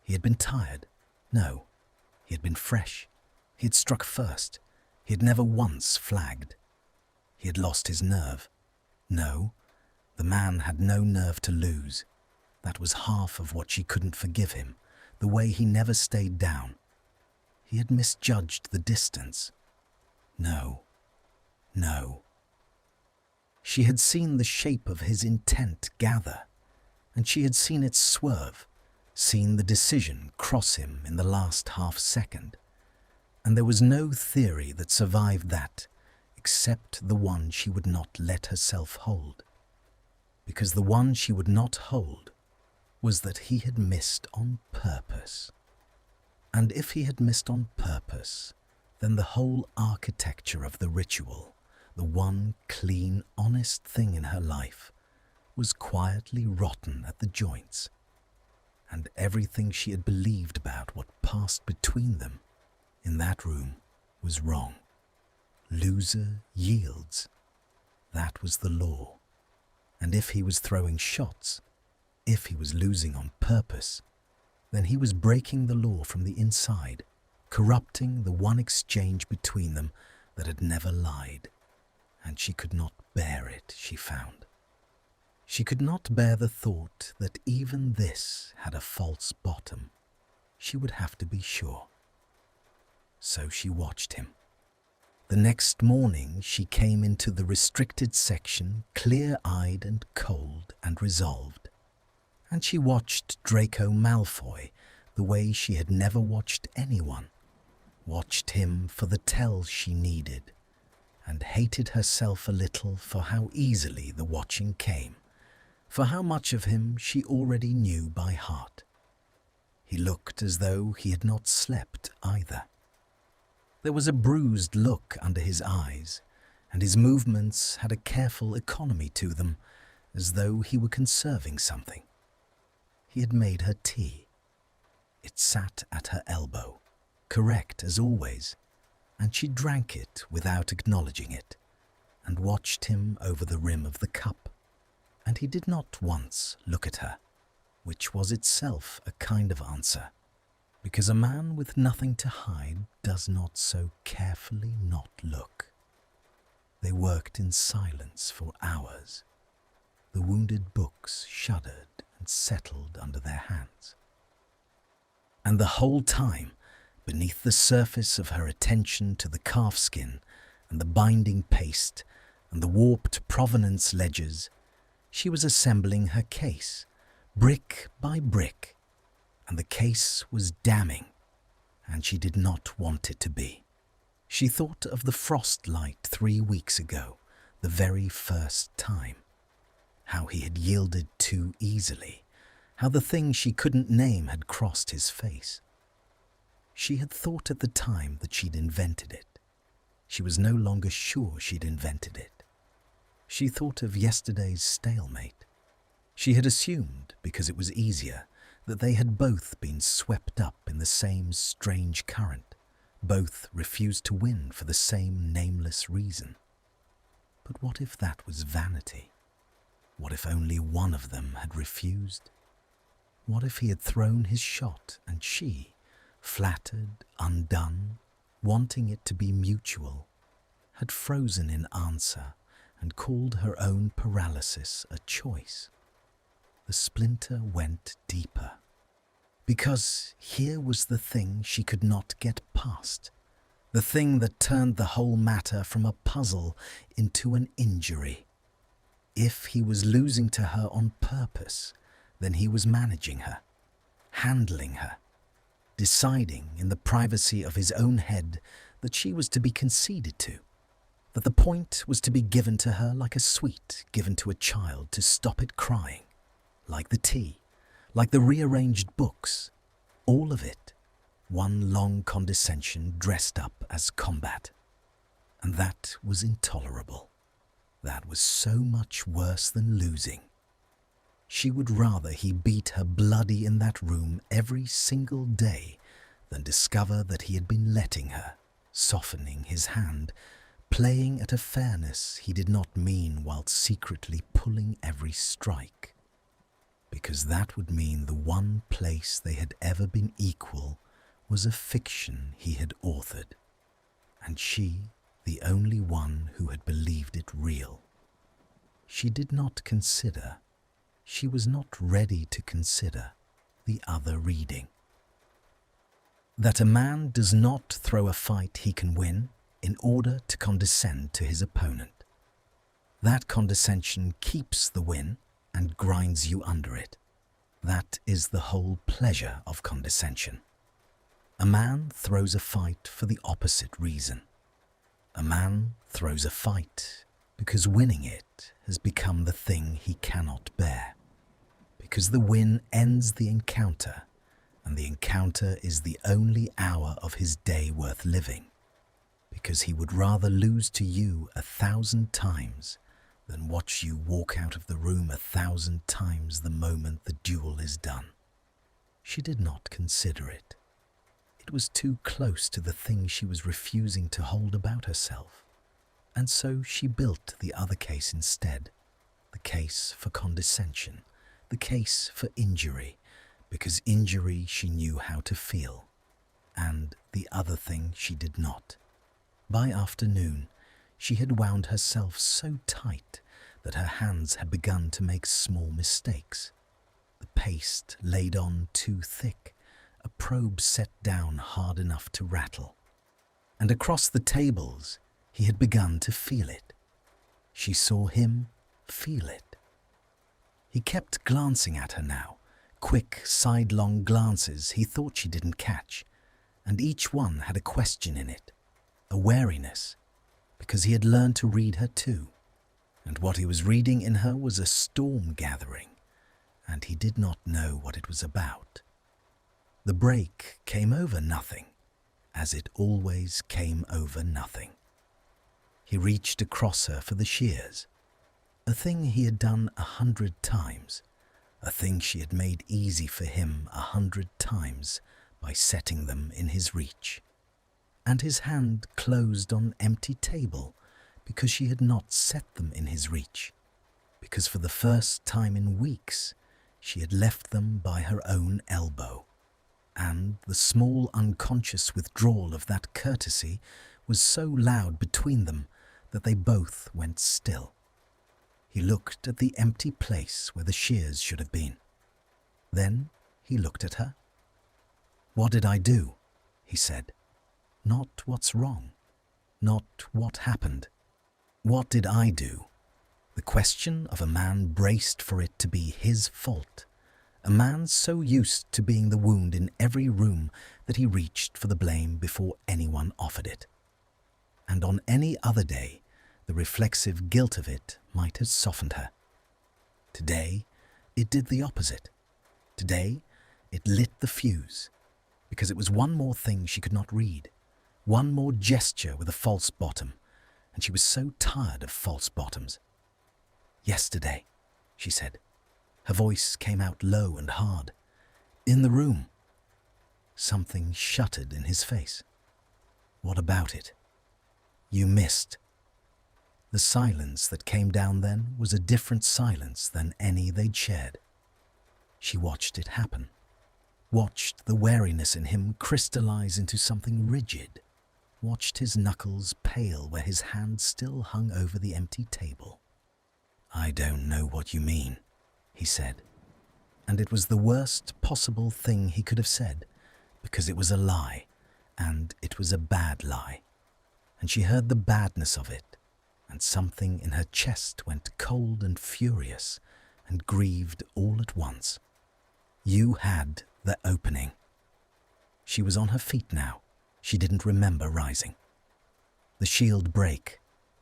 He had been tired. No, he had been fresh. He had struck first. He had never once flagged. He had lost his nerve. No, the man had no nerve to lose. That was half of what she couldn't forgive him, the way he never stayed down. He had misjudged the distance. No. She had seen the shape of his intent gather, and she had seen it swerve, seen the decision cross him in the last half-second. And there was no theory that survived that, except the one she would not let herself hold. Because the one she would not hold was that he had missed on purpose. And if he had missed on purpose, then the whole architecture of the ritual, the one clean, honest thing in her life, was quietly rotten at the joints. And everything she had believed about what passed between them in that room was wrong. Loser yields. That was the law. And if he was throwing shots, if he was losing on purpose, then he was breaking the law from the inside, corrupting the one exchange between them that had never lied. And she could not bear it, she found. She could not bear the thought that even this had a false bottom. She would have to be sure. So she watched him. The next morning she came into the restricted section clear-eyed and cold and resolved. And she watched Draco Malfoy the way she had never watched anyone. Watched him for the tells she needed, and hated herself a little for how easily the watching came, for how much of him she already knew by heart. He looked as though he had not slept either. There was a bruised look under his eyes, and his movements had a careful economy to them, as though he were conserving something. He had made her tea. It sat at her elbow, correct as always, and she drank it without acknowledging it, and watched him over the rim of the cup. And he did not once look at her, which was itself a kind of answer, because a man with nothing to hide does not so carefully not look. They worked in silence for hours. The wounded books shuddered and settled under their hands. And the whole time, beneath the surface of her attention to the calfskin and the binding paste and the warped provenance ledgers, she was assembling her case, brick by brick, and the case was damning, and she did not want it to be. She thought of the frost light 3 weeks ago, the very first time. How he had yielded too easily, how the thing she couldn't name had crossed his face. She had thought at the time that she'd invented it. She was no longer sure she'd invented it. She thought of yesterday's stalemate. She had assumed, because it was easier, that they had both been swept up in the same strange current, both refused to win for the same nameless reason. But what if that was vanity? What if only one of them had refused? What if he had thrown his shot and she, flattered, undone, wanting it to be mutual, had frozen in answer and called her own paralysis a choice? The splinter went deeper. Because here was the thing she could not get past, the thing that turned the whole matter from a puzzle into an injury. If he was losing to her on purpose, then he was managing her, handling her, deciding in the privacy of his own head that she was to be conceded to, that the point was to be given to her like a sweet given to a child to stop it crying, like the tea, like the rearranged books, all of it, one long condescension dressed up as combat. and that was intolerable. That was so much worse than losing. She would rather he beat her bloody in that room every single day than discover that he had been letting her, softening his hand, playing at a fairness he did not mean while secretly pulling every strike. Because that would mean the one place they had ever been equal was a fiction he had authored, and she the only one who had believed it real. She did not consider, she was not ready to consider, the other reading. That a man does not throw a fight he can win in order to condescend to his opponent. That condescension keeps the win and grinds you under it. That is the whole pleasure of condescension. A man throws a fight for the opposite reason. A man throws a fight because winning it has become the thing he cannot bear. Because the win ends the encounter, and the encounter is the only hour of his day worth living. Because he would rather lose to you 1,000 times than watch you walk out of the room 1,000 times the moment the duel is done. She did not consider it. It was too close to the thing she was refusing to hold about herself, and so she built the other case instead, the case for condescension, the case for injury, because injury she knew how to feel, and the other thing she did not. By afternoon, she had wound herself so tight that her hands had begun to make small mistakes. The paste laid on too thick, a probe set down hard enough to rattle. And across the tables, he had begun to feel it. She saw him feel it. He kept glancing at her now, quick, sidelong glances he thought she didn't catch, and each one had a question in it, a wariness, because he had learned to read her too, and what he was reading in her was a storm gathering, and he did not know what it was about. The break came over nothing, as it always came over nothing. He reached across her for the shears, a thing he had done 100 times, a thing she had made easy for him 100 times by setting them in his reach. And his hand closed on empty table because she had not set them in his reach, because for the first time in weeks she had left them by her own elbow. And the small unconscious withdrawal of that courtesy was so loud between them that they both went still. He looked at the empty place where the shears should have been. Then he looked at her. "What did I do?" he said. "Not what's wrong, not what happened. What did I do?" The question of a man braced for it to be his fault. A man so used to being the wound in every room that he reached for the blame before anyone offered it. And on any other day, the reflexive guilt of it might have softened her. Today, it did the opposite. Today, it lit the fuse, because it was one more thing she could not read, one more gesture with a false bottom, and she was so tired of false bottoms. "Yesterday," she said. Her voice came out low and hard. "In the room." Something shuttered in his face. "What about it?" "You missed." The silence that came down then was a different silence than any they'd shared. She watched it happen, watched the wariness in him crystallize into something rigid, watched his knuckles pale where his hand still hung over the empty table. "I don't know what you mean," he said, and it was the worst possible thing he could have said, because it was a lie, and it was a bad lie, and she heard the badness of it, and something in her chest went cold and furious and grieved all at once. "You had the opening." She was on her feet now. She didn't remember rising. "The shield break.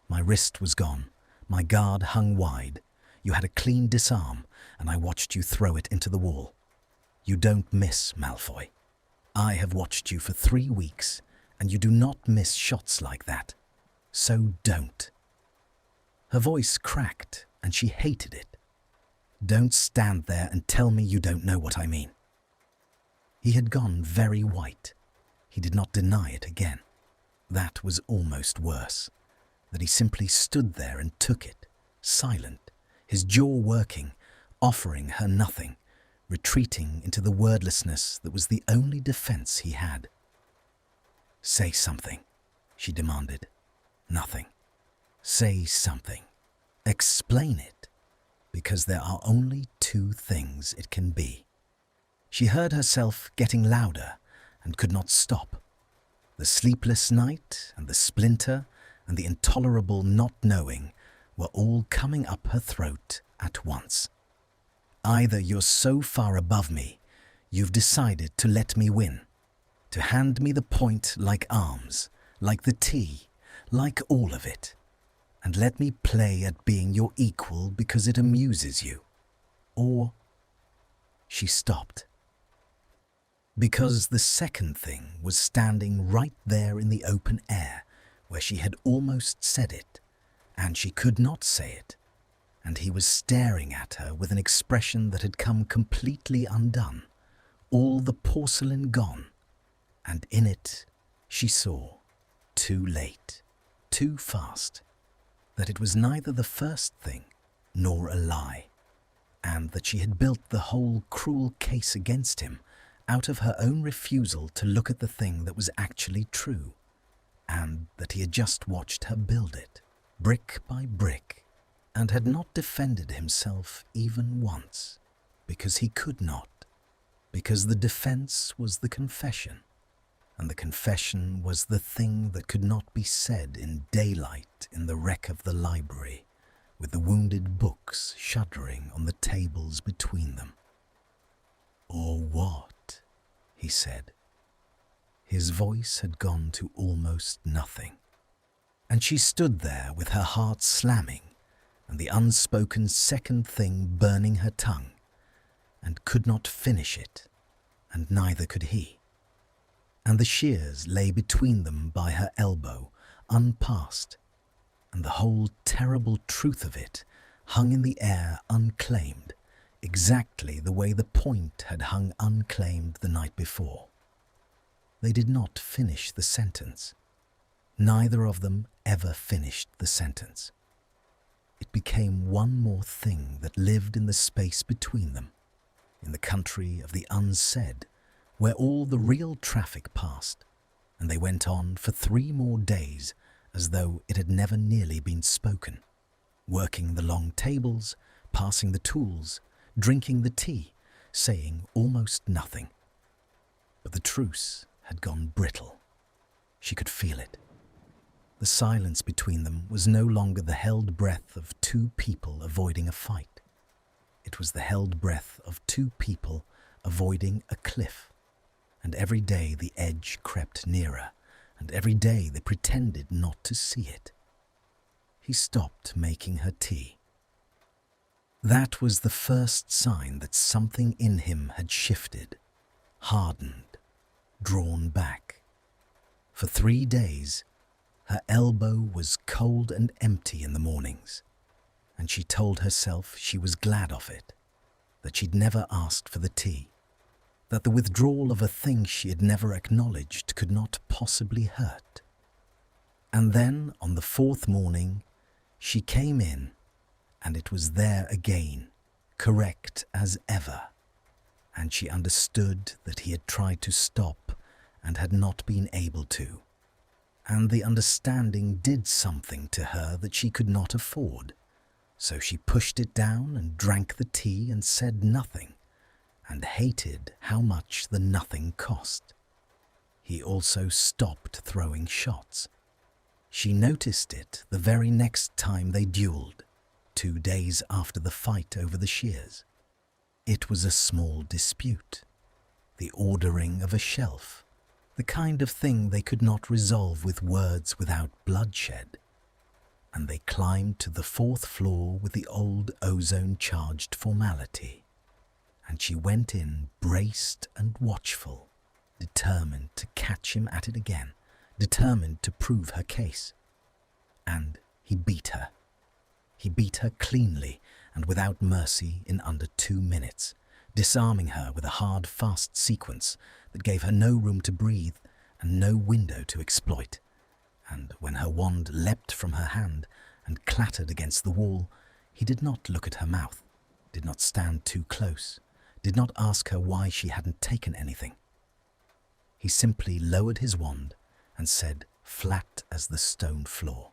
My wrist was gone. My guard hung wide. You had a clean disarm, and I watched you throw it into the wall. You don't miss, Malfoy. I have watched you for 3 weeks, and you do not miss shots like that. So don't." Her voice cracked, and she hated it. "Don't stand there and tell me you don't know what I mean." He had gone very white. He did not deny it again. That was almost worse, that he simply stood there and took it, silent, his jaw working, offering her nothing, retreating into the wordlessness that was the only defense he had. "Say something," she demanded. "Nothing. Say something. Explain it, because there are only two things it can be." She heard herself getting louder and could not stop. The sleepless night and the splinter and the intolerable not knowing were all coming up her throat at once. "Either you're so far above me, you've decided to let me win, to hand me the point like arms, like the tea, like all of it, and let me play at being your equal because it amuses you. Or—" She stopped. Because the second thing was standing right there in the open air where she had almost said it, and she could not say it, and he was staring at her with an expression that had come completely undone, all the porcelain gone, and in it she saw, too late, too fast, that it was neither the first thing nor a lie, and that she had built the whole cruel case against him out of her own refusal to look at the thing that was actually true, and that he had just watched her build it, brick by brick, and had not defended himself even once, because he could not, because the defense was the confession, and the confession was the thing that could not be said in daylight in the wreck of the library, with the wounded books shuddering on the tables between them. "Or what?" he said. His voice had gone to almost nothing, and she stood there with her heart slamming and the unspoken second thing burning her tongue, and could not finish it, and neither could he. And the shears lay between them by her elbow, unpassed, and the whole terrible truth of it hung in the air unclaimed, exactly the way the point had hung unclaimed the night before. They did not finish the sentence. Neither of them ever finished the sentence. It became one more thing that lived in the space between them, in the country of the unsaid, where all the real traffic passed, and they went on for 3 more days as though it had never nearly been spoken, working the long tables, passing the tools, drinking the tea, saying almost nothing. But the truce had gone brittle. She could feel it. The silence between them was no longer the held breath of 2 people avoiding a fight. It was the held breath of 2 people avoiding a cliff, and every day the edge crept nearer, and every day they pretended not to see it. He stopped making her tea. That was the first sign that something in him had shifted, hardened, drawn back. For 3 days, her elbow was cold and empty in the mornings, and she told herself she was glad of it, that she'd never asked for the tea, that the withdrawal of a thing she had never acknowledged could not possibly hurt. And then, on the 4th morning, she came in, and it was there again, correct as ever, and she understood that he had tried to stop and had not been able to, and the understanding did something to her that she could not afford, so she pushed it down and drank the tea and said nothing, and hated how much the nothing cost. He also stopped throwing shots. She noticed it the very next time they duelled, 2 days after the fight over the shears. It was a small dispute, the ordering of a shelf, the kind of thing they could not resolve with words without bloodshed, and they climbed to the 4th floor with the old ozone-charged formality, and she went in braced and watchful, determined to catch him at it again, determined to prove her case. And he beat her. He beat her cleanly and without mercy in under 2 minutes, disarming her with a hard, fast sequence that gave her no room to breathe and no window to exploit. And when her wand leapt from her hand and clattered against the wall, he did not look at her mouth, did not stand too close, did not ask her why she hadn't taken anything. He simply lowered his wand and said, flat as the stone floor,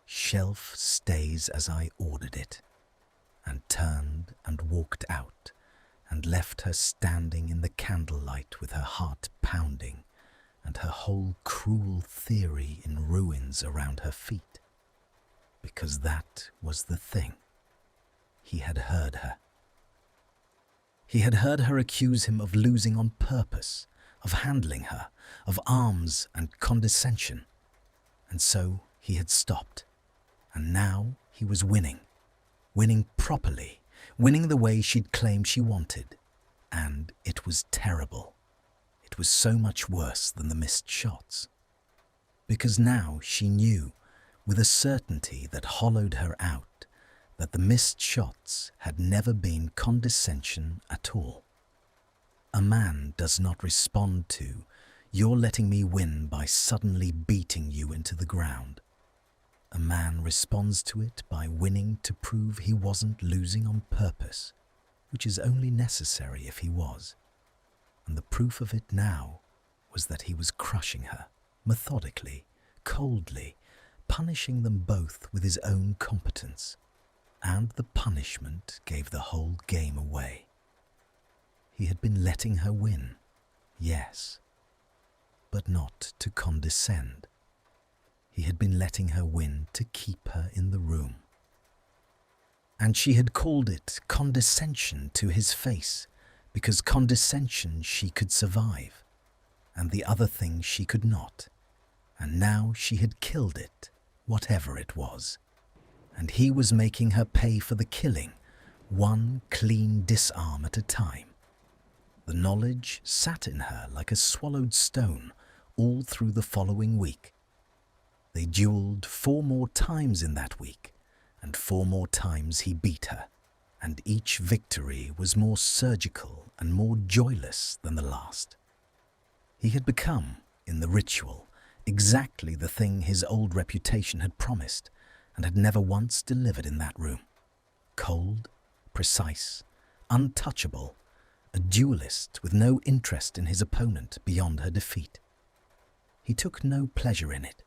"Shelf stays as I ordered it," and turned and walked out and left her standing in the candlelight with her heart pounding and her whole cruel theory in ruins around her feet. Because that was the thing. He had heard her. He had heard her accuse him of losing on purpose, of handling her, of arms and condescension. And so he had stopped. And now he was winning. Winning properly, winning the way she'd claimed she wanted. And it was terrible. It was so much worse than the missed shots. Because now she knew, with a certainty that hollowed her out, that the missed shots had never been condescension at all. A man does not respond to, "You're letting me win by suddenly beating you into the ground." A man responds to it by winning to prove he wasn't losing on purpose, which is only necessary if he was. And the proof of it now was that he was crushing her, methodically, coldly, punishing them both with his own competence. And the punishment gave the whole game away. He had been letting her win, yes, but not to condescend. He had been letting her win to keep her in the room. And she had called it condescension to his face, because condescension she could survive, and the other thing she could not. And now she had killed it, whatever it was. And he was making her pay for the killing, one clean disarm at a time. The knowledge sat in her like a swallowed stone all through the following week. They duelled 4 more times in that week, and 4 more times he beat her, and each victory was more surgical and more joyless than the last. He had become, in the ritual, exactly the thing his old reputation had promised, and had never once delivered in that room. Cold, precise, untouchable, a duelist with no interest in his opponent beyond her defeat. He took no pleasure in it.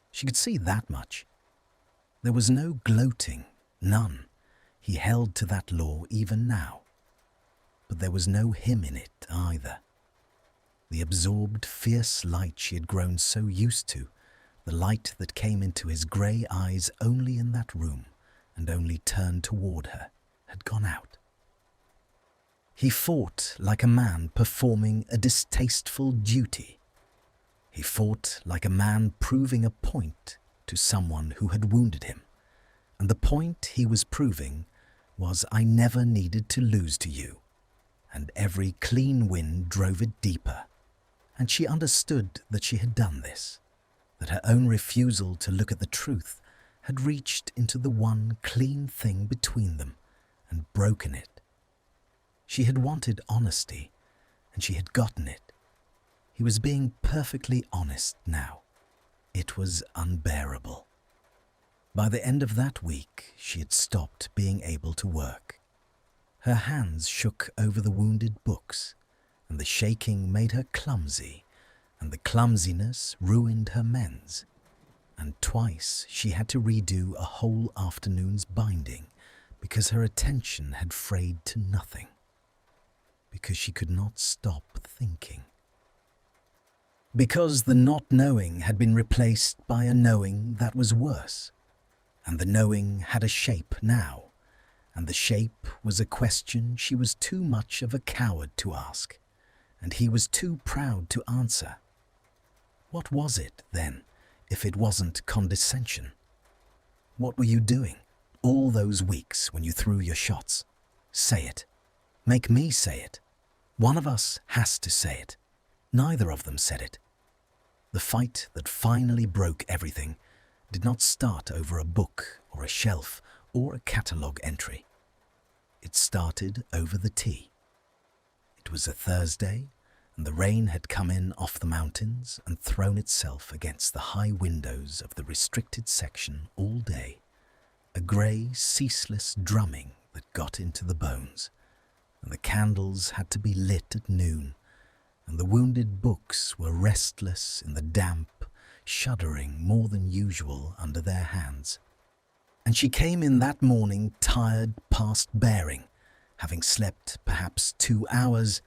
She could see that much. There was no gloating, none. He held to that law even now. But there was no him in it either. The absorbed, fierce light she had grown so used to, the light that came into his grey eyes only in that room and only turned toward her, had gone out. He fought like a man performing a distasteful duty. He fought like a man proving a point to someone who had wounded him. And the point he was proving was, "I never needed to lose to you." And every clean win drove it deeper. And she understood that she had done this, that her own refusal to look at the truth had reached into the one clean thing between them and broken it. She had wanted honesty, and she had gotten it. He was being perfectly honest now. It was unbearable. By the end of that week, she had stopped being able to work. Her hands shook over the wounded books, and the shaking made her clumsy, and the clumsiness ruined her mends. And twice she had to redo a whole afternoon's binding because her attention had frayed to nothing, because she could not stop thinking. Because the not knowing had been replaced by a knowing that was worse, and the knowing had a shape now, and the shape was a question she was too much of a coward to ask, and he was too proud to answer. What was it, then, if it wasn't condescension? What were you doing all those weeks when you threw your shots? Say it. Make me say it. One of us has to say it. Neither of them said it. The fight that finally broke everything did not start over a book or a shelf or a catalogue entry. It started over the tea. It was a Thursday, and the rain had come in off the mountains and thrown itself against the high windows of the restricted section all day, a grey, ceaseless drumming that got into the bones, and the candles had to be lit at noon, and the wounded books were restless in the damp, shuddering more than usual under their hands. And she came in that morning tired past bearing, having slept perhaps 2 hours,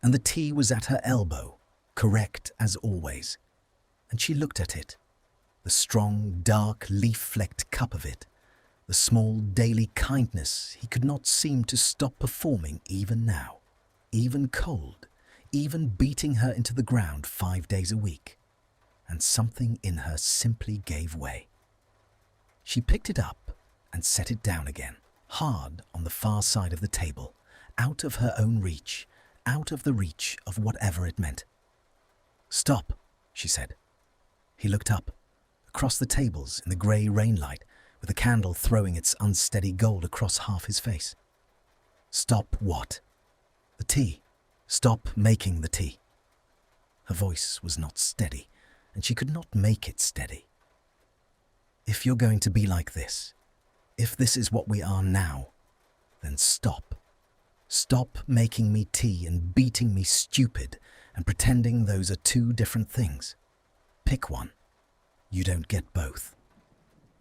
and the tea was at her elbow, correct as always. And she looked at it, the strong, dark, leaf-flecked cup of it, the small daily kindness he could not seem to stop performing even now, even cold, even beating her into the ground 5 days a week. And something in her simply gave way. She picked it up and set it down again, hard on the far side of the table, out of her own reach, out of the reach of whatever it meant. "Stop," she said. He looked up, across the tables in the grey rainlight, with the candle throwing its unsteady gold across half his face. "Stop what?" "The tea. Stop making the tea." Her voice was not steady, and she could not make it steady. "If you're going to be like this, if this is what we are now, then stop. Stop making me tea and beating me stupid and pretending those are 2 different things. Pick one. You don't get both.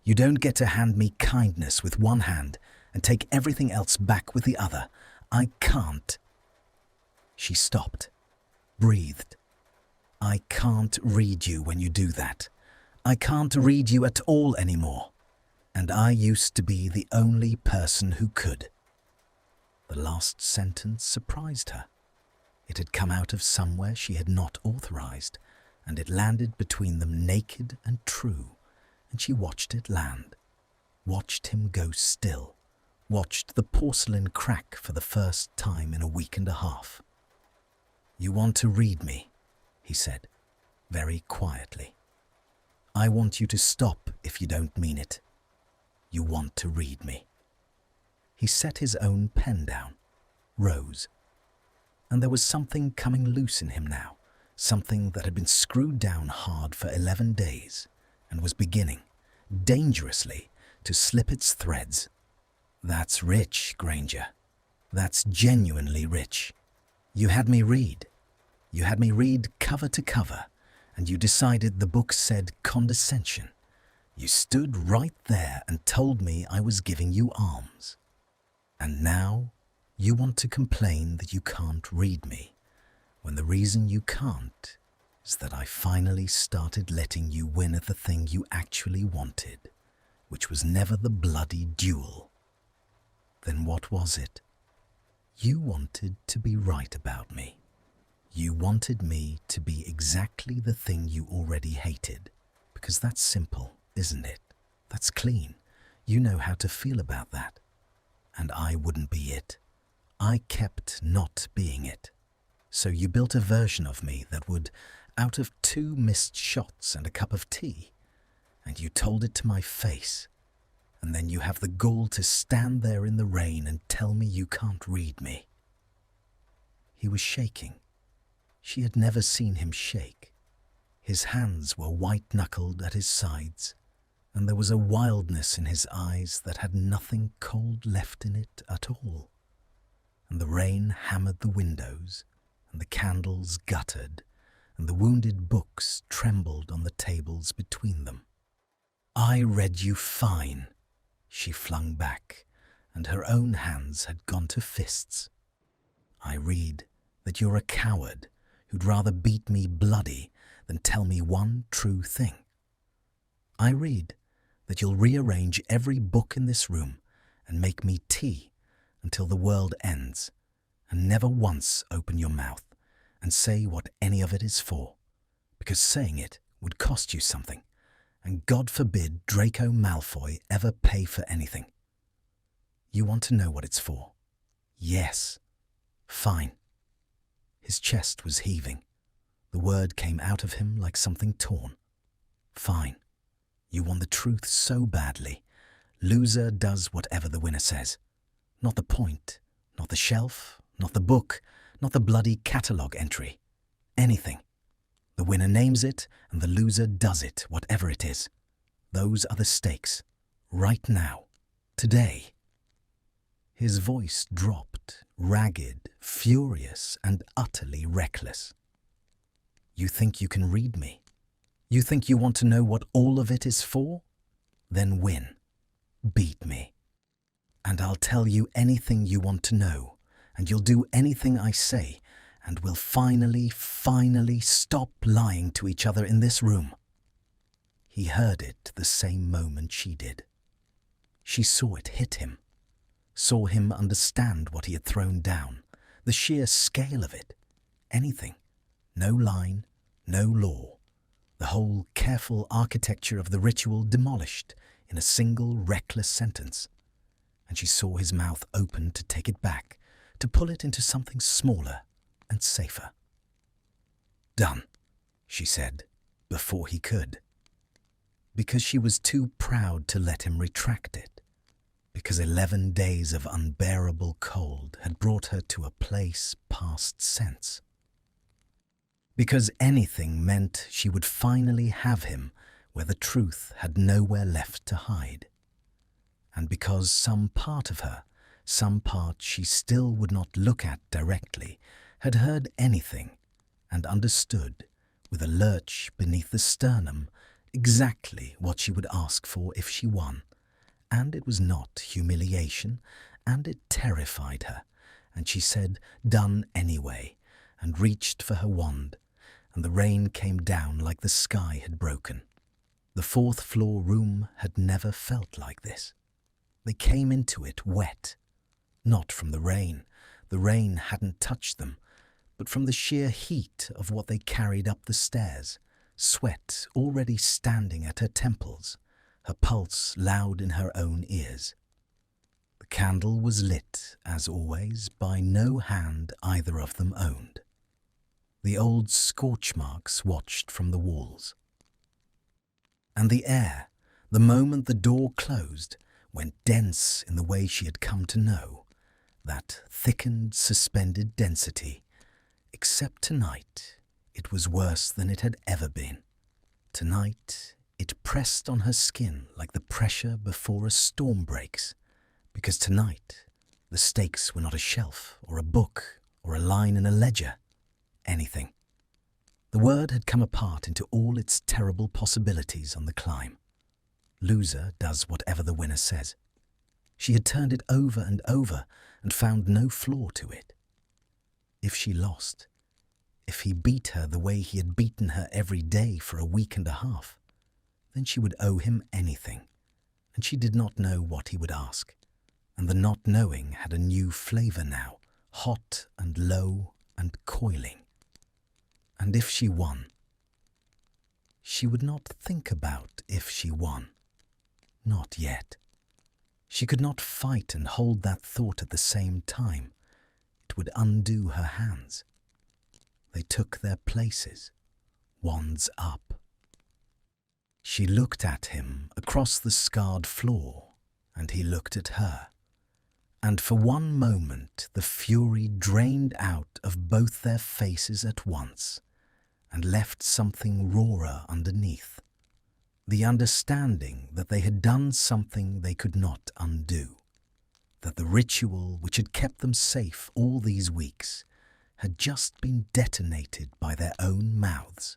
You don't get to hand me kindness with one hand and take everything else back with the other. I can't." She stopped, breathed. "I can't read you when you do that. I can't read you at all anymore. And I used to be the only person who could." The last sentence surprised her. It had come out of somewhere she had not authorized, and it landed between them naked and true, and she watched it land, watched him go still, watched the porcelain crack for the first time in a week and a half. "You want to read me," he said, very quietly. "I want you to stop if you don't mean it. You want to read me." He set his own pen down, rose, and there was something coming loose in him now, something that had been screwed down hard for 11 days and was beginning, dangerously, to slip its threads. "That's rich, Granger. That's genuinely rich. You had me read. You had me read cover to cover, and you decided the book said condescension. You stood right there and told me I was giving you alms. And now you want to complain that you can't read me, when the reason you can't is that I finally started letting you win at the thing you actually wanted, which was never the bloody duel. Then what was it? You wanted to be right about me. You wanted me to be exactly the thing you already hated, because that's simple, isn't it? That's clean. You know how to feel about that. And I wouldn't be it. I kept not being it. So you built a version of me that would, out of 2 missed shots and a cup of tea, and you told it to my face, and then you have the gall to stand there in the rain and tell me you can't read me." He was shaking. She had never seen him shake. His hands were white-knuckled at his sides, and there was a wildness in his eyes that had nothing cold left in it at all. And the rain hammered the windows, and the candles guttered, and the wounded books trembled on the tables between them. "I read you fine," she flung back, and her own hands had gone to fists. "I read that you're a coward who'd rather beat me bloody than tell me one true thing. I read that you'll rearrange every book in this room and make me tea until the world ends, and never once open your mouth and say what any of it is for, because saying it would cost you something, and God forbid Draco Malfoy ever pay for anything. You want to know what it's for? Yes. Fine." His chest was heaving. The word came out of him like something torn. "Fine. You want the truth so badly. Loser does whatever the winner says. Not the point, not the shelf, not the book, not the bloody catalogue entry. Anything. The winner names it, and the loser does it, whatever it is. Those are the stakes. Right now. Today. His voice dropped, ragged, furious, and utterly reckless. You think you can read me? You think you want to know what all of it is for? Then win. Beat me. And I'll tell you anything you want to know, and you'll do anything I say, and we'll finally stop lying to each other in this room. He heard it the same moment she did. She saw it hit him, saw him understand what he had thrown down, the sheer scale of it. Anything. No line, no law. The whole careful architecture of the ritual demolished in a single reckless sentence. And she saw his mouth open to take it back, to pull it into something smaller and safer. Done, she said, before he could. Because she was too proud to let him retract it. Because 11 days of unbearable cold had brought her to a place past sense. Because anything meant she would finally have him where the truth had nowhere left to hide. And because some part of her, some part she still would not look at directly, had heard anything and understood, with a lurch beneath the sternum, exactly what she would ask for if she won. And it was not humiliation, and it terrified her, and she said, done anyway, and reached for her wand, and the rain came down like the sky had broken. The fourth-floor room had never felt like this. They came into it wet, not from the rain hadn't touched them, but from the sheer heat of what they carried up the stairs, sweat already standing at her temples, her pulse loud in her own ears. The candle was lit, as always, by no hand either of them owned. The old scorch marks watched from the walls. And the air, the moment the door closed, went dense in the way she had come to know, that thickened, suspended density. Except tonight, it was worse than it had ever been. Tonight, it pressed on her skin like the pressure before a storm breaks, because tonight, the stakes were not a shelf or a book or a line in a ledger. Anything. The word had come apart into all its terrible possibilities on the climb. Loser does whatever the winner says. She had turned it over and over and found no flaw to it. If she lost, if he beat her the way he had beaten her every day for a week and a half, then she would owe him anything, and she did not know what he would ask, and the not knowing had a new flavour now, hot and low and coiling. And if she won, she would not think about if she won. Not yet. She could not fight and hold that thought at the same time. It would undo her hands. They took their places, wands up. She looked at him across the scarred floor, and he looked at her. And for one moment the fury drained out of both their faces at once, and left something rawer underneath. The understanding that they had done something they could not undo, that the ritual which had kept them safe all these weeks had just been detonated by their own mouths,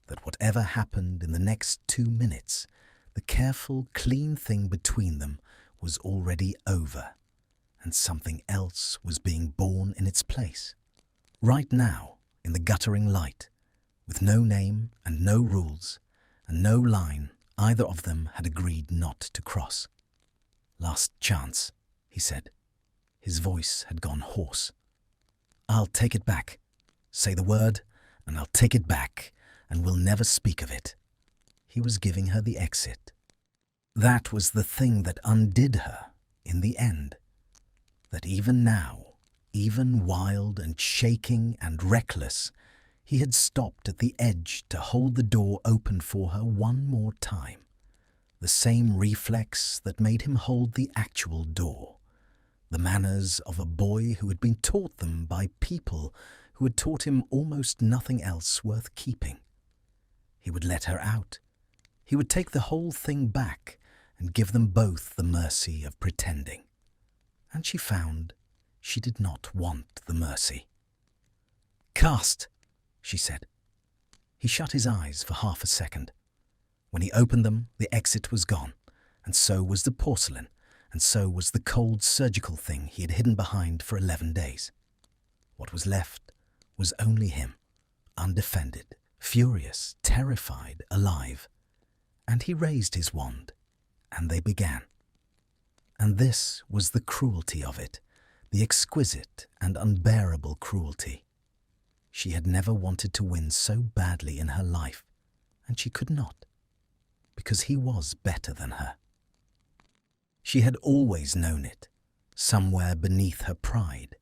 that whatever happened in the next 2 minutes, the careful, clean thing between them was already over, and something else was being born in its place. Right now, in the guttering light, with no name and no rules, and no line either of them had agreed not to cross. Last chance, he said. His voice had gone hoarse. I'll take it back. Say the word, and I'll take it back, and we'll never speak of it. He was giving her the exit. That was the thing that undid her in the end. That even now, even wild and shaking and reckless, he had stopped at the edge to hold the door open for her one more time, the same reflex that made him hold the actual door, the manners of a boy who had been taught them by people who had taught him almost nothing else worth keeping. He would let her out. He would take the whole thing back and give them both the mercy of pretending. And she found she did not want the mercy. "Cast," she said. He shut his eyes for half a second. When he opened them, the exit was gone, and so was the porcelain, and so was the cold surgical thing he had hidden behind for 11 days. What was left was only him, undefended, furious, terrified, alive. And he raised his wand, and they began. And this was the cruelty of it, the exquisite and unbearable cruelty. She had never wanted to win so badly in her life, and she could not, because he was better than her. She had always known it, somewhere beneath her pride.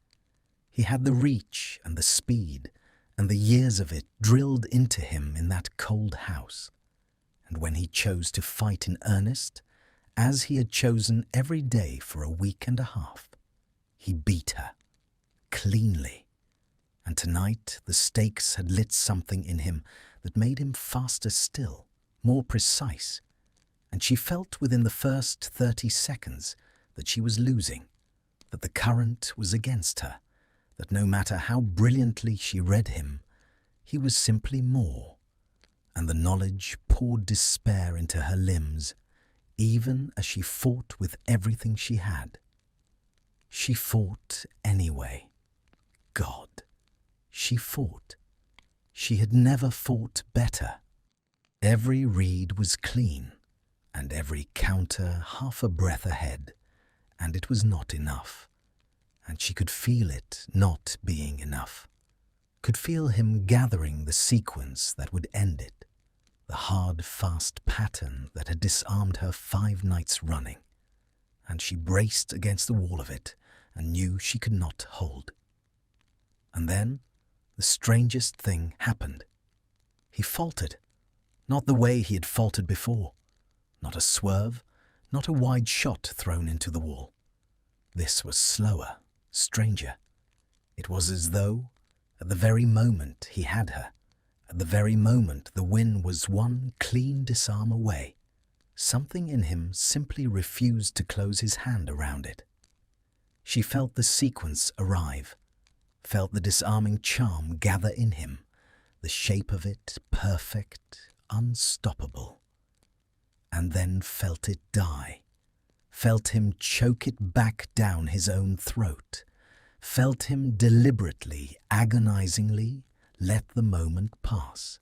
He had the reach and the speed and the years of it drilled into him in that cold house. And when he chose to fight in earnest, as he had chosen every day for a week and a half, he beat her, cleanly. And tonight the stakes had lit something in him that made him faster still, more precise, and she felt within the first 30 seconds that she was losing, that the current was against her, that no matter how brilliantly she read him, he was simply more, and the knowledge poured despair into her limbs, even as she fought with everything she had. She fought anyway. God, she fought. She had never fought better. Every reed was clean, and every counter half a breath ahead, and it was not enough. And she could feel it not being enough, could feel him gathering the sequence that would end it, the hard, fast pattern that had disarmed her 5 nights running, and she braced against the wall of it and knew she could not hold. And then the strangest thing happened. He faltered, not the way he had faltered before, not a swerve, not a wide shot thrown into the wall. This was slower, stranger. It was as though, at the very moment he had her, at the very moment the win was one clean disarm away, something in him simply refused to close his hand around it. She felt the sequence arrive, felt the disarming charm gather in him, the shape of it perfect, unstoppable, and then felt it die, felt him choke it back down his own throat, felt him deliberately, agonizingly let the moment pass.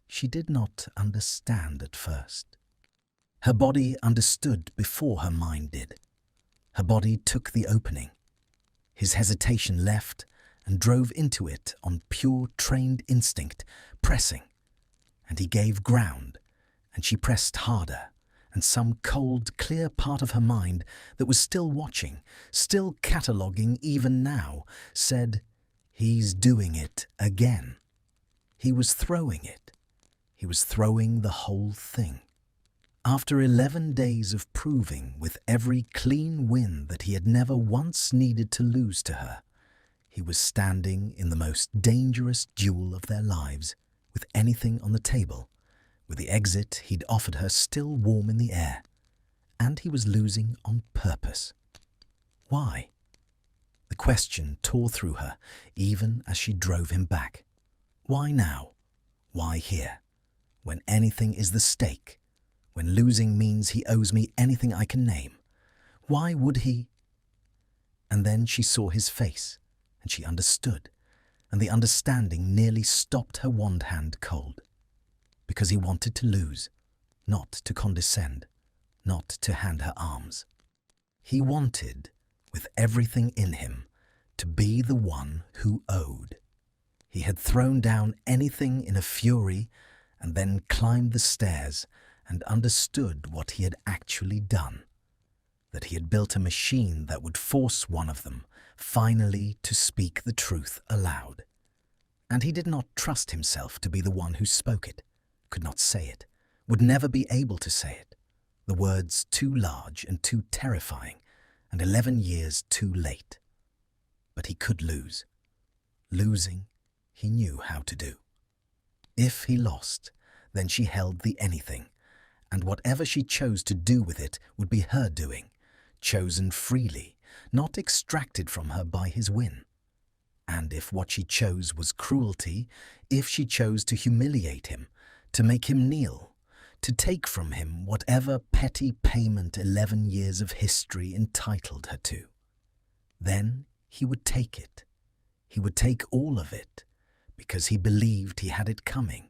She did not understand at first. Her body understood before her mind did. Her body took the opening. His hesitation left and drove into it on pure trained instinct, pressing. And he gave ground, and she pressed harder, and some cold, clear part of her mind that was still watching, still cataloguing even now, said, "He's doing it again." He was throwing it. He was throwing the whole thing. After 11 days of proving with every clean win that he had never once needed to lose to her, he was standing in the most dangerous duel of their lives, with anything on the table, with the exit he'd offered her still warm in the air, and he was losing on purpose. Why? The question tore through her, even as she drove him back. Why now? Why here? When anything is the stake? When losing means he owes me anything I can name? Why would he? And then she saw his face, and she understood, and the understanding nearly stopped her wand hand cold. Because he wanted to lose, not to condescend, not to hand her arms. He wanted, with everything in him, to be the one who owed. He had thrown down anything in a fury and then climbed the stairs and understood what he had actually done, that he had built a machine that would force one of them finally to speak the truth aloud. And he did not trust himself to be the one who spoke it, could not say it, would never be able to say it. The words too large and too terrifying, and 11 years too late. But he could lose. Losing, he knew how to do. If he lost, then she held the anything, and whatever she chose to do with it would be her doing, chosen freely, not extracted from her by his win. And if what she chose was cruelty, if she chose to humiliate him, to make him kneel, to take from him whatever petty payment 11 years of history entitled her to, then he would take it. He would take all of it, because he believed he had it coming,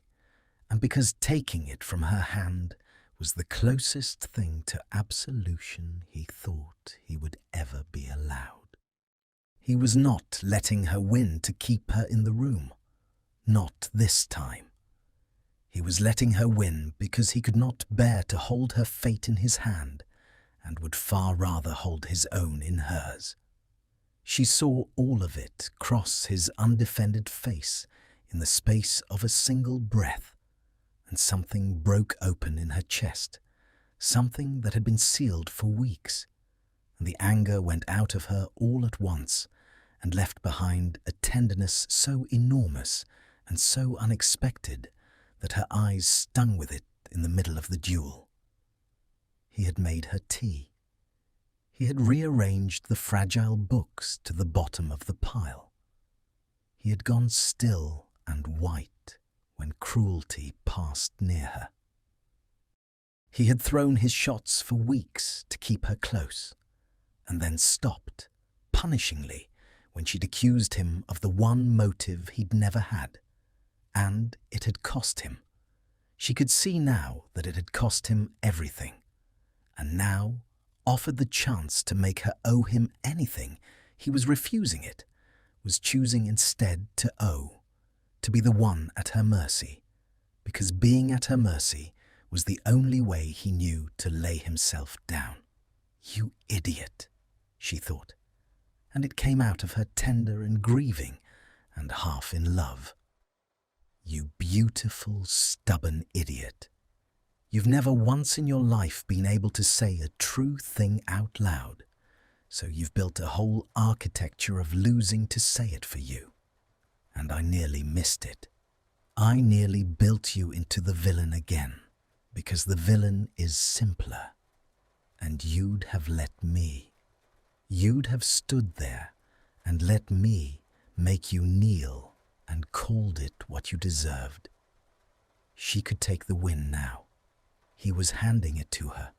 and because taking it from her hand was the closest thing to absolution he thought he would ever be allowed. He was not letting her win to keep her in the room. Not this time. He was letting her win because he could not bear to hold her fate in his hand, and would far rather hold his own in hers. She saw all of it cross his undefended face in the space of a single breath, and something broke open in her chest, something that had been sealed for weeks, and the anger went out of her all at once and left behind a tenderness so enormous and so unexpected that her eyes stung with it in the middle of the duel. He had made her tea. He had rearranged the fragile books to the bottom of the pile. He had gone still and white when cruelty passed near her. He had thrown his shots for weeks to keep her close, and then stopped, punishingly, when she'd accused him of the one motive he'd never had, and it had cost him. She could see now that it had cost him everything, and now, offered the chance to make her owe him anything, he was refusing it, was choosing instead to owe, to be the one at her mercy, because being at her mercy was the only way he knew to lay himself down. "You idiot," she thought, and it came out of her tender and grieving and half in love. "You beautiful, stubborn idiot. You've never once in your life been able to say a true thing out loud, so you've built a whole architecture of losing to say it for you. And I nearly missed it. I nearly built you into the villain again, because the villain is simpler. And you'd have let me. You'd have stood there and let me make you kneel and called it what you deserved." She could take the win now. He was handing it to her.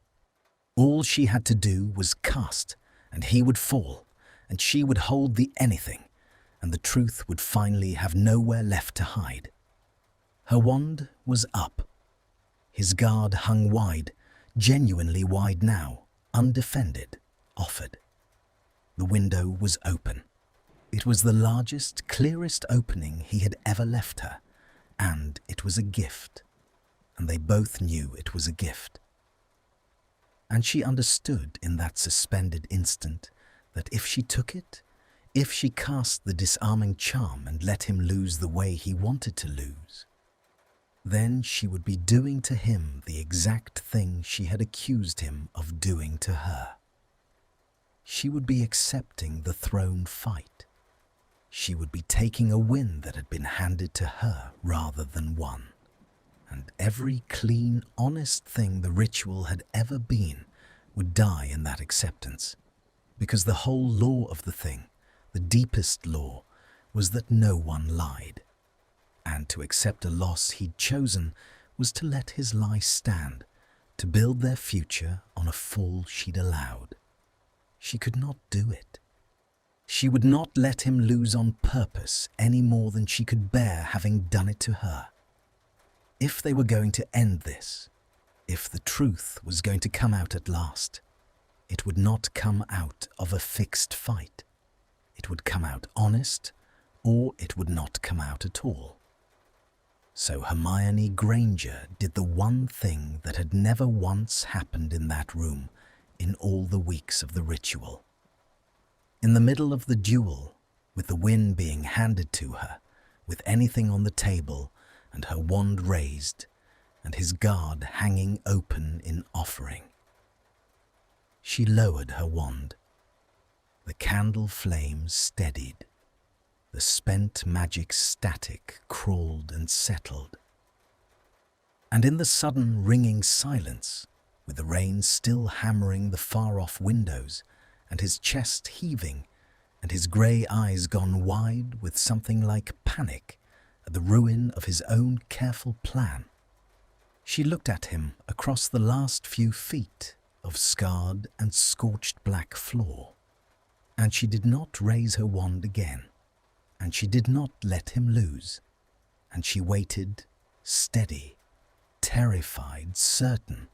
All she had to do was cast, and he would fall, and she would hold the anything, and the truth would finally have nowhere left to hide. Her wand was up. His guard hung wide, genuinely wide now, undefended, offered. The window was open. It was the largest, clearest opening he had ever left her, and it was a gift, and they both knew it was a gift. And she understood in that suspended instant that if she took it, if she cast the disarming charm and let him lose the way he wanted to lose, then she would be doing to him the exact thing she had accused him of doing to her. She would be accepting the throne fight. She would be taking a win that had been handed to her rather than won. And every clean, honest thing the ritual had ever been would die in that acceptance, because the whole law of the thing, the deepest law, was that no one lied. And to accept a loss he'd chosen was to let his lie stand, to build their future on a fall she'd allowed. She could not do it. She would not let him lose on purpose any more than she could bear having done it to her. If they were going to end this, if the truth was going to come out at last, it would not come out of a fixed fight. It would come out honest, or it would not come out at all. So Hermione Granger did the one thing that had never once happened in that room in all the weeks of the ritual. In the middle of the duel, with the win being handed to her, with anything on the table and her wand raised, and his guard hanging open in offering, She lowered her wand. The candle flame steadied. The spent magic static crawled and settled. And in the sudden ringing silence, with the rain still hammering the far-off windows, and his chest heaving, and his grey eyes gone wide with something like panic at the ruin of his own careful plan, she looked at him across the last few feet of scarred and scorched black floor, and she did not raise her wand again, and she did not let him lose, and she waited, steady, terrified, certain,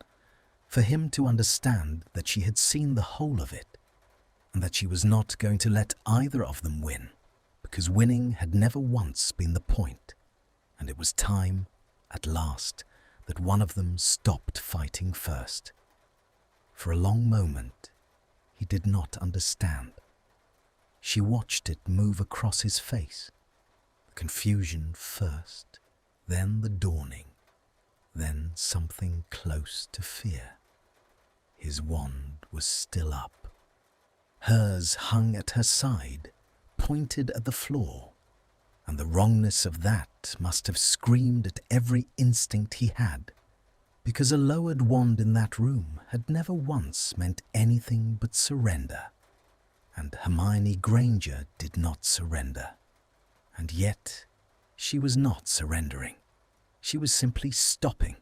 for him to understand that she had seen the whole of it, and that she was not going to let either of them win, because winning had never once been the point, and it was time, at last, that one of them stopped fighting first. For a long moment, he did not understand. She watched it move across his face, the confusion first, then the dawning, then something close to fear. His wand was still up. Hers hung at her side, pointed at the floor, and the wrongness of that must have screamed at every instinct he had, because a lowered wand in that room had never once meant anything but surrender. And Hermione Granger did not surrender. And yet, she was not surrendering. She was simply stopping,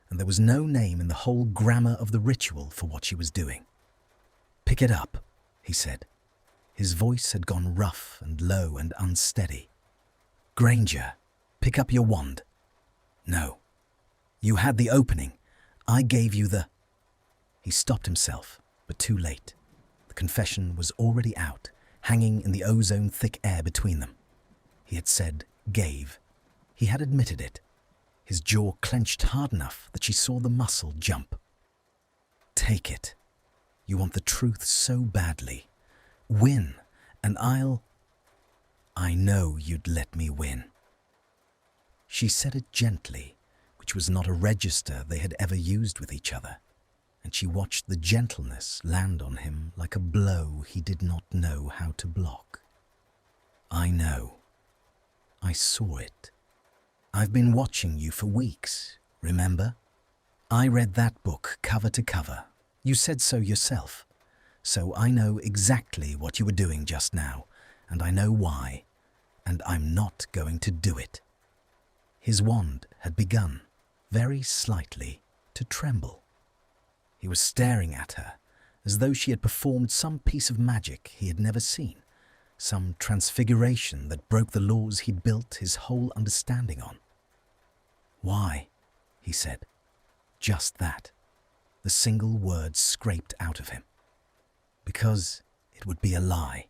and there was no name in the whole grammar of the ritual for what she was doing. "Pick it up," he said. His voice had gone rough and low and unsteady. "Granger, pick up your wand." "No. You had the opening. I gave you the—" He stopped himself, but too late. The confession was already out, hanging in the ozone-thick air between them. He had said "gave." He had admitted it. His jaw clenched hard enough that she saw the muscle jump. "Take it. You want the truth so badly. Win, and I know you'd let me win." She said it gently, which was not a register they had ever used with each other, and she watched the gentleness land on him like a blow he did not know how to block. "I know. I saw it. I've been watching you for weeks, remember? I read that book cover to cover. You said so yourself. So I know exactly what you were doing just now, and I know why, and I'm not going to do it." His wand had begun, very slightly, to tremble. He was staring at her, as though she had performed some piece of magic he had never seen, some transfiguration that broke the laws he'd built his whole understanding on. "Why?" he said. Just that, the single word scraped out of him. "Because it would be a lie."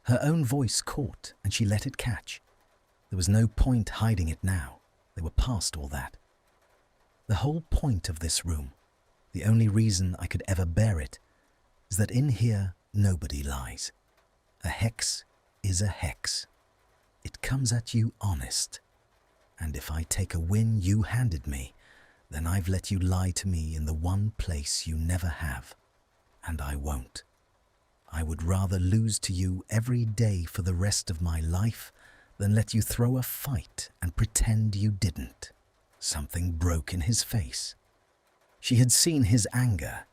Her own voice caught, and she let it catch. There was no point hiding it now. They were past all that. "The whole point of this room, the only reason I could ever bear it, is that in here nobody lies. A hex is a hex. It comes at you honest. And if I take a win you handed me, then I've let you lie to me in the one place you never have. And I won't. I would rather lose to you every day for the rest of my life than let you throw a fight and pretend you didn't." Something broke in his face. She had seen his anger,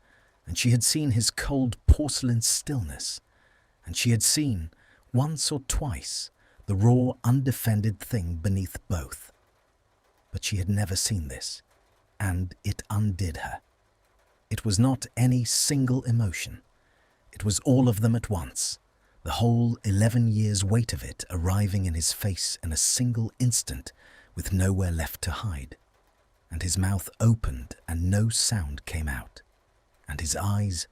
and she had seen his cold porcelain stillness, and she had seen, once or twice, the raw, undefended thing beneath both. But she had never seen this, and it undid her. It was not any single emotion. It was all of them at once, the whole 11 years' weight of it arriving in his face in a single instant with nowhere left to hide. And his mouth opened and no sound came out. And his eyes,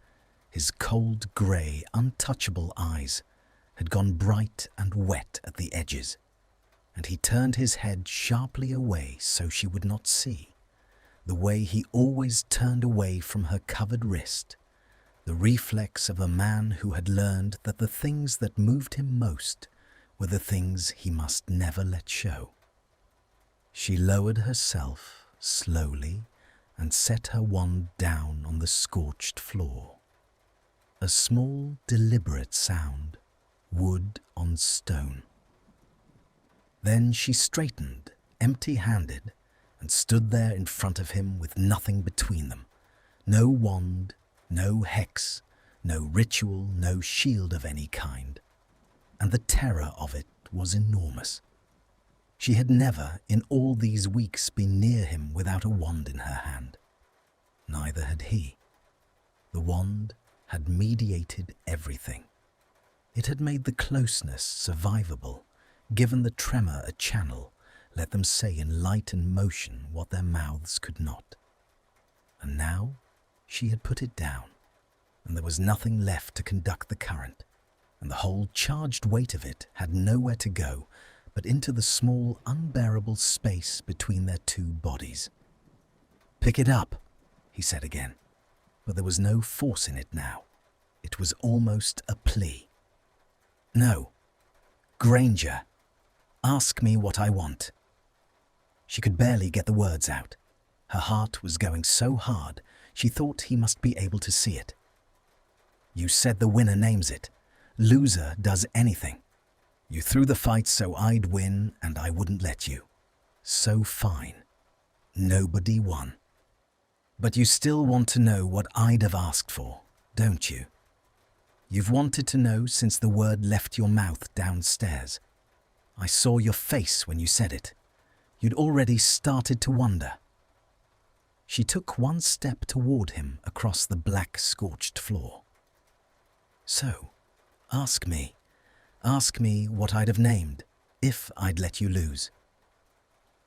his cold grey, untouchable eyes, had gone bright and wet at the edges. And he turned his head sharply away so she would not see, the way he always turned away from her covered wrist, the reflex of a man who had learned that the things that moved him most were the things he must never let show. She lowered herself slowly and set her wand down on the scorched floor. a small, deliberate sound, wood on stone. Then she straightened, empty-handed, and stood there in front of him with nothing between them. No wand, no hex, no ritual, no shield of any kind. And the terror of it was enormous. She had never, in all these weeks, been near him without a wand in her hand. Neither had he. The wand had mediated everything. It had made the closeness survivable, given the tremor a channel, let them say in light and motion what their mouths could not. And now she had put it down, and there was nothing left to conduct the current, and the whole charged weight of it had nowhere to go but into the small, unbearable space between their two bodies. "Pick it up," he said again, but there was no force in it now. It was almost a plea. "No, Granger, ask me what I want." She could barely get the words out. Her heart was going so hard, she thought he must be able to see it. "You said the winner names it. Loser does anything. You threw the fight so I'd win, and I wouldn't let you. So fine. Nobody won. But you still want to know what I'd have asked for, don't you? You've wanted to know since the word left your mouth downstairs. I saw your face when you said it. You'd already started to wonder." She took one step toward him across the black, scorched floor. "So, ask me what I'd have named, if I'd let you lose."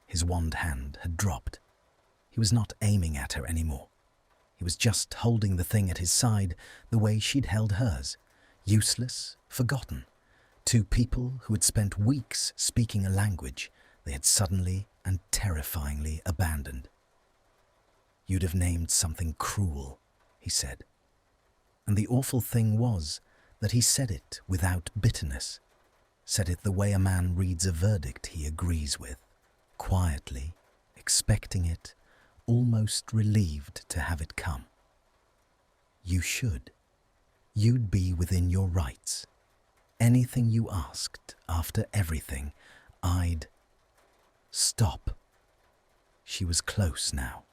His wand hand had dropped. He was not aiming at her anymore. He was just holding the thing at his side the way she'd held hers, useless, forgotten. Two people who had spent weeks speaking a language they had suddenly and terrifyingly abandoned. "You'd have named something cruel," he said. And the awful thing was that he said it without bitterness, said it the way a man reads a verdict he agrees with, quietly, expecting it, almost relieved to have it come. "You should. You'd be within your rights. Anything you asked, after everything, I'd—" "Stop." She was close now.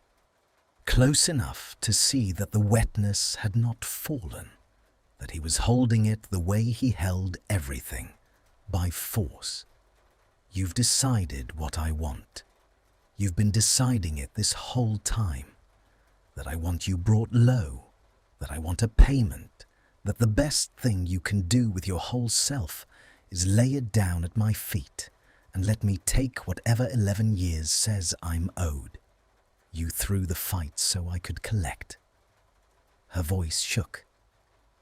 Close enough to see that the wetness had not fallen, that he was holding it the way he held everything, by force. "You've decided what I want. You've been deciding it this whole time. That I want you brought low, that I want a payment, that the best thing you can do with your whole self is lay it down at my feet and let me take whatever 11 years says I'm owed. You threw the fight so I could collect." Her voice shook.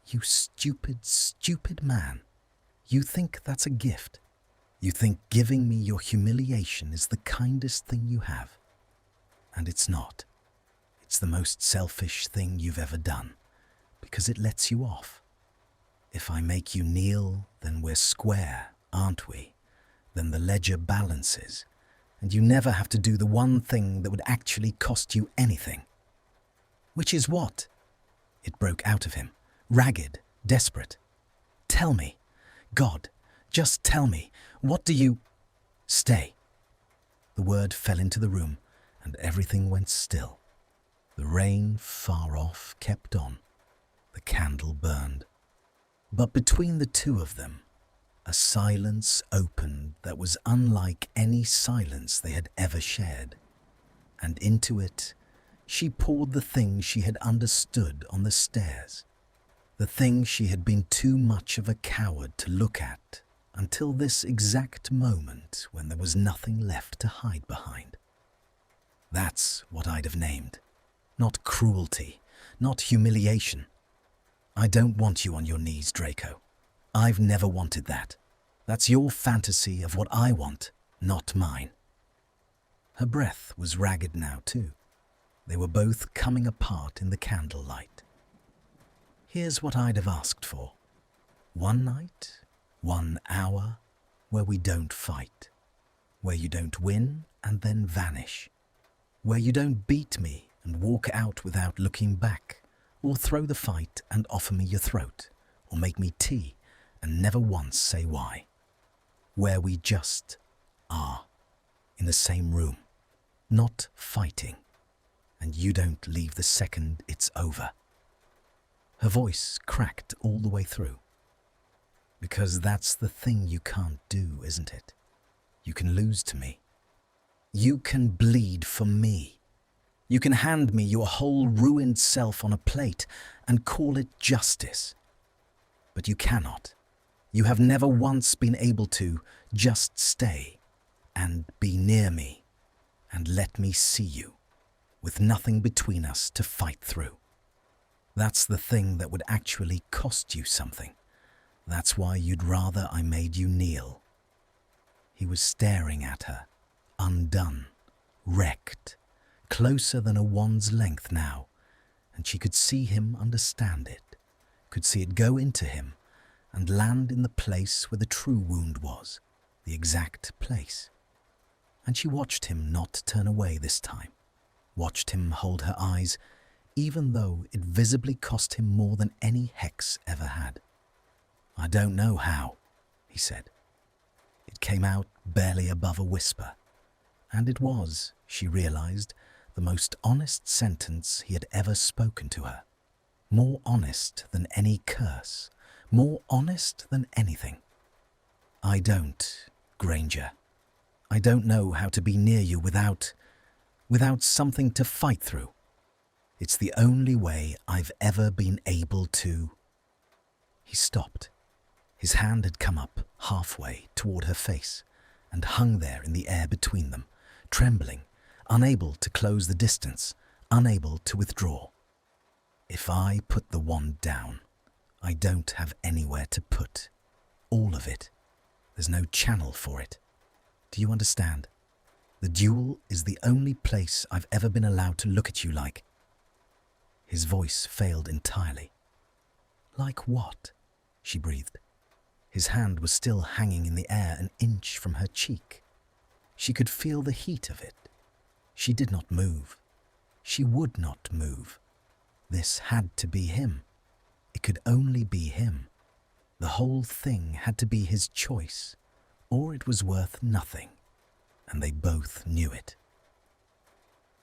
"You stupid, stupid man. You think that's a gift. You think giving me your humiliation is the kindest thing you have. And it's not. It's the most selfish thing you've ever done, because it lets you off. If I make you kneel, then we're square, aren't we? Then the ledger balances, and you never have to do the one thing that would actually cost you anything." "Which is what?" It broke out of him, ragged, desperate. "Tell me. God, just tell me. What do you—" "Stay." The word fell into the room, and everything went still. The rain, far off, kept on. The candle burned. But between the two of them, a silence opened that was unlike any silence they had ever shared. And into it, she poured the thing she had understood on the stairs, the thing she had been too much of a coward to look at until this exact moment when there was nothing left to hide behind. "That's what I'd have named. Not cruelty, not humiliation. I don't want you on your knees, Draco. I've never wanted that. That's your fantasy of what I want, not mine." Her breath was ragged now too. They were both coming apart in the candlelight. "Here's what I'd have asked for. One night, 1 hour, where we don't fight, where you don't win and then vanish, where you don't beat me and walk out without looking back, or throw the fight and offer me your throat, or make me tea and never once say why. Where we just are, in the same room, not fighting, and you don't leave the second it's over. Her voice cracked all the way through. Because that's the thing you can't do, isn't it? You can lose to me. You can bleed for me. You can hand me your whole ruined self on a plate and call it justice. But you cannot. You have never once been able to just stay and be near me and let me see you, with nothing between us to fight through. That's the thing that would actually cost you something. That's why you'd rather I made you kneel. He was staring at her, undone, wrecked, closer than a wand's length now, and she could see him understand it, could see it go into him and land in the place where the true wound was, the exact place. And she watched him not turn away this time, watched him hold her eyes, even though it visibly cost him more than any hex ever had. I don't know how, he said. It came out barely above a whisper, and it was, she realized, the most honest sentence he had ever spoken to her. More honest than any curse, more honest than anything. I don't, Granger. I don't know how to be near you without something to fight through. It's the only way I've ever been able to. He stopped. His hand had come up halfway toward her face and hung there in the air between them, trembling, unable to close the distance, unable to withdraw. If I put the wand down, I don't have anywhere to put all of it. There's no channel for it. Do you understand? The duel is the only place I've ever been allowed to look at you like. His voice failed entirely. Like what? She breathed. His hand was still hanging in the air an inch from her cheek. She could feel the heat of it. She did not move. She would not move. This had to be him. It could only be him. The whole thing had to be his choice, or it was worth nothing, and they both knew it.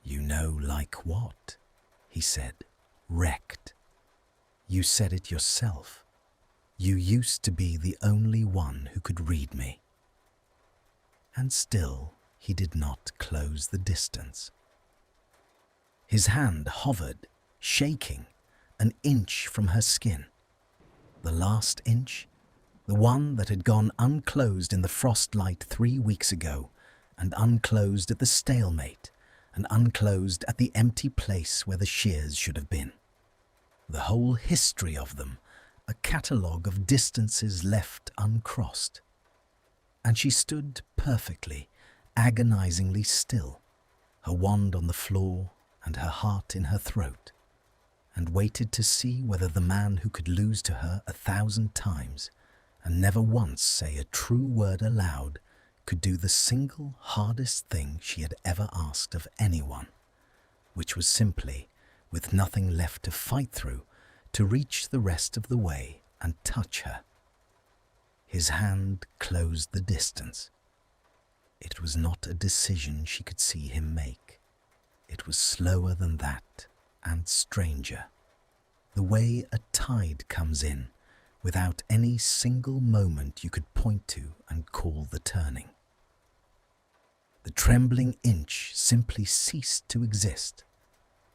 You know like what? He said, wrecked. You said it yourself. You used to be the only one who could read me. And still he did not close the distance. His hand hovered, shaking, an inch from her skin. The last inch, the one that had gone unclosed in the frostlight 3 weeks ago, and unclosed at the stalemate, and unclosed at the empty place where the shears should have been. The whole history of them, a catalogue of distances left uncrossed. And she stood perfectly, agonizingly still, her wand on the floor and her heart in her throat, and waited to see whether the man who could lose to her 1,000 times and never once say a true word aloud could do the single hardest thing she had ever asked of anyone, which was simply, with nothing left to fight through, to reach the rest of the way and touch her. His hand closed the distance. It was not a decision she could see him make. It was slower than that and stranger. The way a tide comes in without any single moment you could point to and call the turning. The trembling inch simply ceased to exist,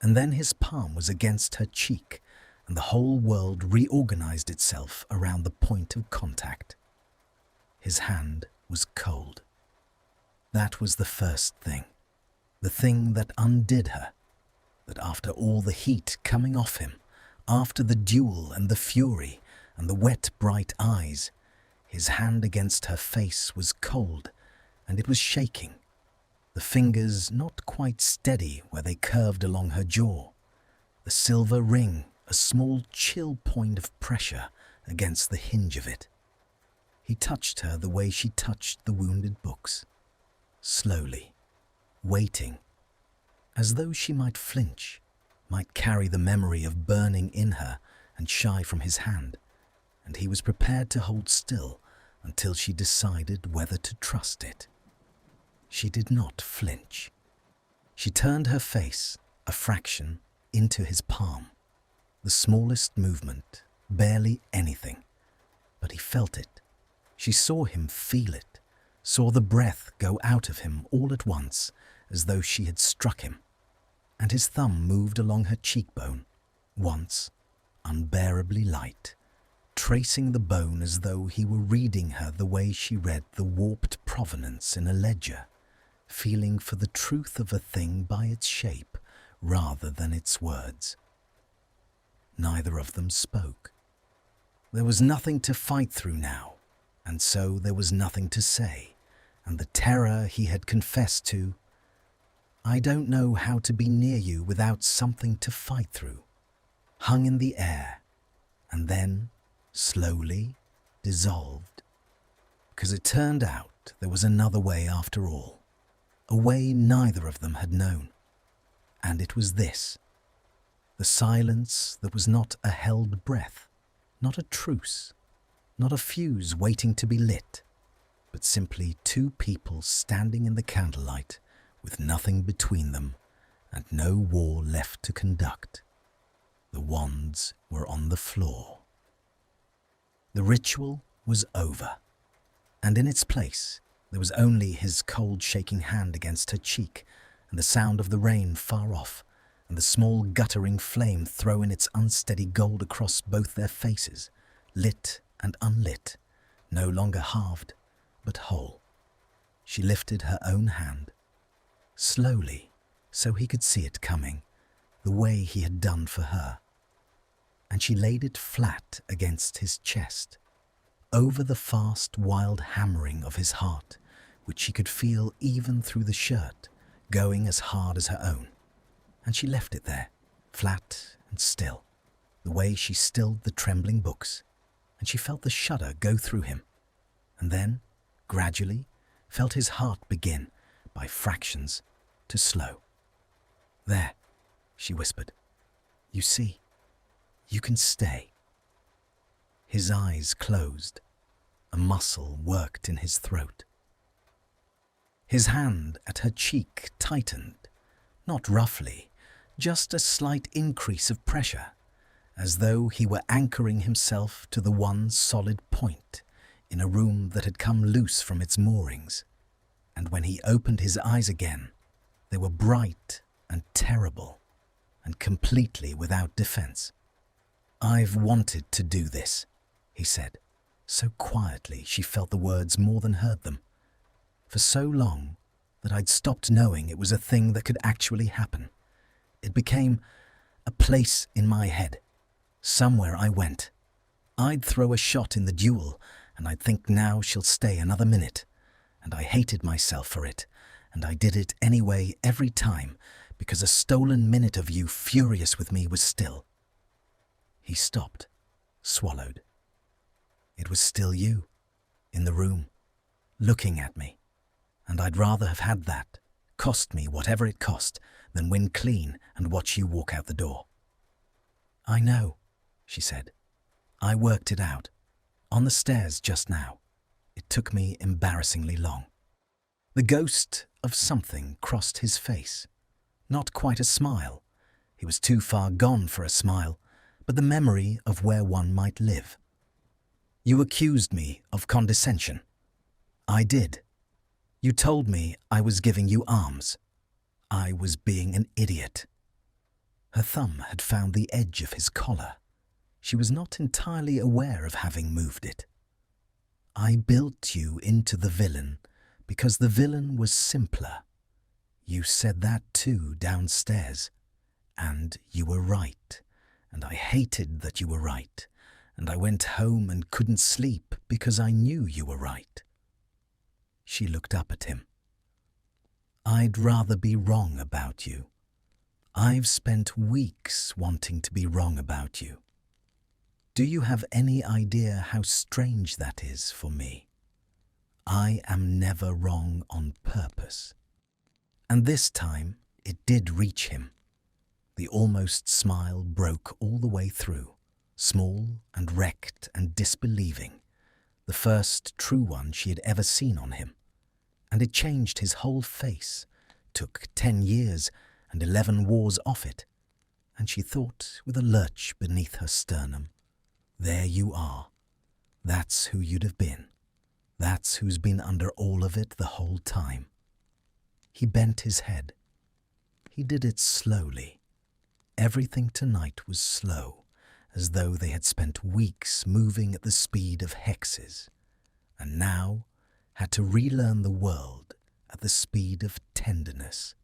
and then his palm was against her cheek, and the whole world reorganized itself around the point of contact. His hand was cold. That was the first thing, the thing that undid her, that after all the heat coming off him, after the duel and the fury and the wet bright eyes, his hand against her face was cold, and it was shaking, the fingers not quite steady where they curved along her jaw, the silver ring a small chill point of pressure against the hinge of it. He touched her the way she touched the wounded books, slowly, waiting, as though she might flinch, might carry the memory of burning in her and shy from his hand, and he was prepared to hold still until she decided whether to trust it. She did not flinch. She turned her face a fraction into his palm. The smallest movement, barely anything, but he felt it. She saw him feel it, saw the breath go out of him all at once as though she had struck him, and his thumb moved along her cheekbone, once unbearably light, tracing the bone as though he were reading her the way she read the warped provenance in a ledger, feeling for the truth of a thing by its shape rather than its words. Neither of them spoke. There was nothing to fight through now, and so there was nothing to say, and the terror he had confessed to, "I don't know how to be near you without something to fight through," hung in the air, and then slowly dissolved. Because it turned out there was another way after all, a way neither of them had known. And it was this: the silence that was not a held breath, not a truce, not a fuse waiting to be lit, but simply two people standing in the candlelight with nothing between them and no war left to conduct. The wands were on the floor. The ritual was over, and in its place there was only his cold shaking hand against her cheek, and the sound of the rain far off, and the small guttering flame throwing its unsteady gold across both their faces, lit and unlit, no longer halved, but whole. She lifted her own hand, slowly, so he could see it coming, the way he had done for her, and she laid it flat against his chest, over the fast, wild hammering of his heart, which she could feel even through the shirt, going as hard as her own. And she left it there, flat and still, the way she stilled the trembling books, and she felt the shudder go through him, and then, gradually, felt his heart begin, by fractions, to slow. "There," she whispered. "You see, you can stay." His eyes closed. A muscle worked in his throat. His hand at her cheek tightened, not roughly, just a slight increase of pressure, as though he were anchoring himself to the one solid point in a room that had come loose from its moorings. And when he opened his eyes again, they were bright and terrible, and completely without defense. "I've wanted to do this," he said, so quietly she felt the words more than heard them, "for so long that I'd stopped knowing it was a thing that could actually happen. It became a place in my head. Somewhere I went. I'd throw a shot in the duel, and I'd think, now she'll stay another minute. And I hated myself for it, and I did it anyway every time, because a stolen minute of you furious with me was still." He stopped, swallowed. It was still you, in the room, looking at me, and I'd rather have had that, cost me whatever it cost, than win clean and watch you walk out the door. "I know," she said. "I worked it out, on the stairs just now. It took me embarrassingly long." The ghost of something crossed his face. Not quite a smile. He was too far gone for a smile, but the memory of where one might live. "You accused me of condescension." "I did. You told me I was giving you arms. I was being an idiot." Her thumb had found the edge of his collar. She was not entirely aware of having moved it. "I built you into the villain because the villain was simpler. You said that too downstairs, and you were right, and I hated that you were right, and I went home and couldn't sleep because I knew you were right." She looked up at him. "I'd rather be wrong about you. I've spent weeks wanting to be wrong about you. Do you have any idea how strange that is for me? I am never wrong on purpose." And this time it did reach him. The almost smile broke all the way through, small and wrecked and disbelieving, the first true one she had ever seen on him. And it changed his whole face, took 10 years and 11 wars off it, and she thought with a lurch beneath her sternum, there you are. That's who you'd have been. That's who's been under all of it the whole time. He bent his head. He did it slowly. Everything tonight was slow, as though they had spent weeks moving at the speed of hexes, and now had to relearn the world at the speed of tenderness.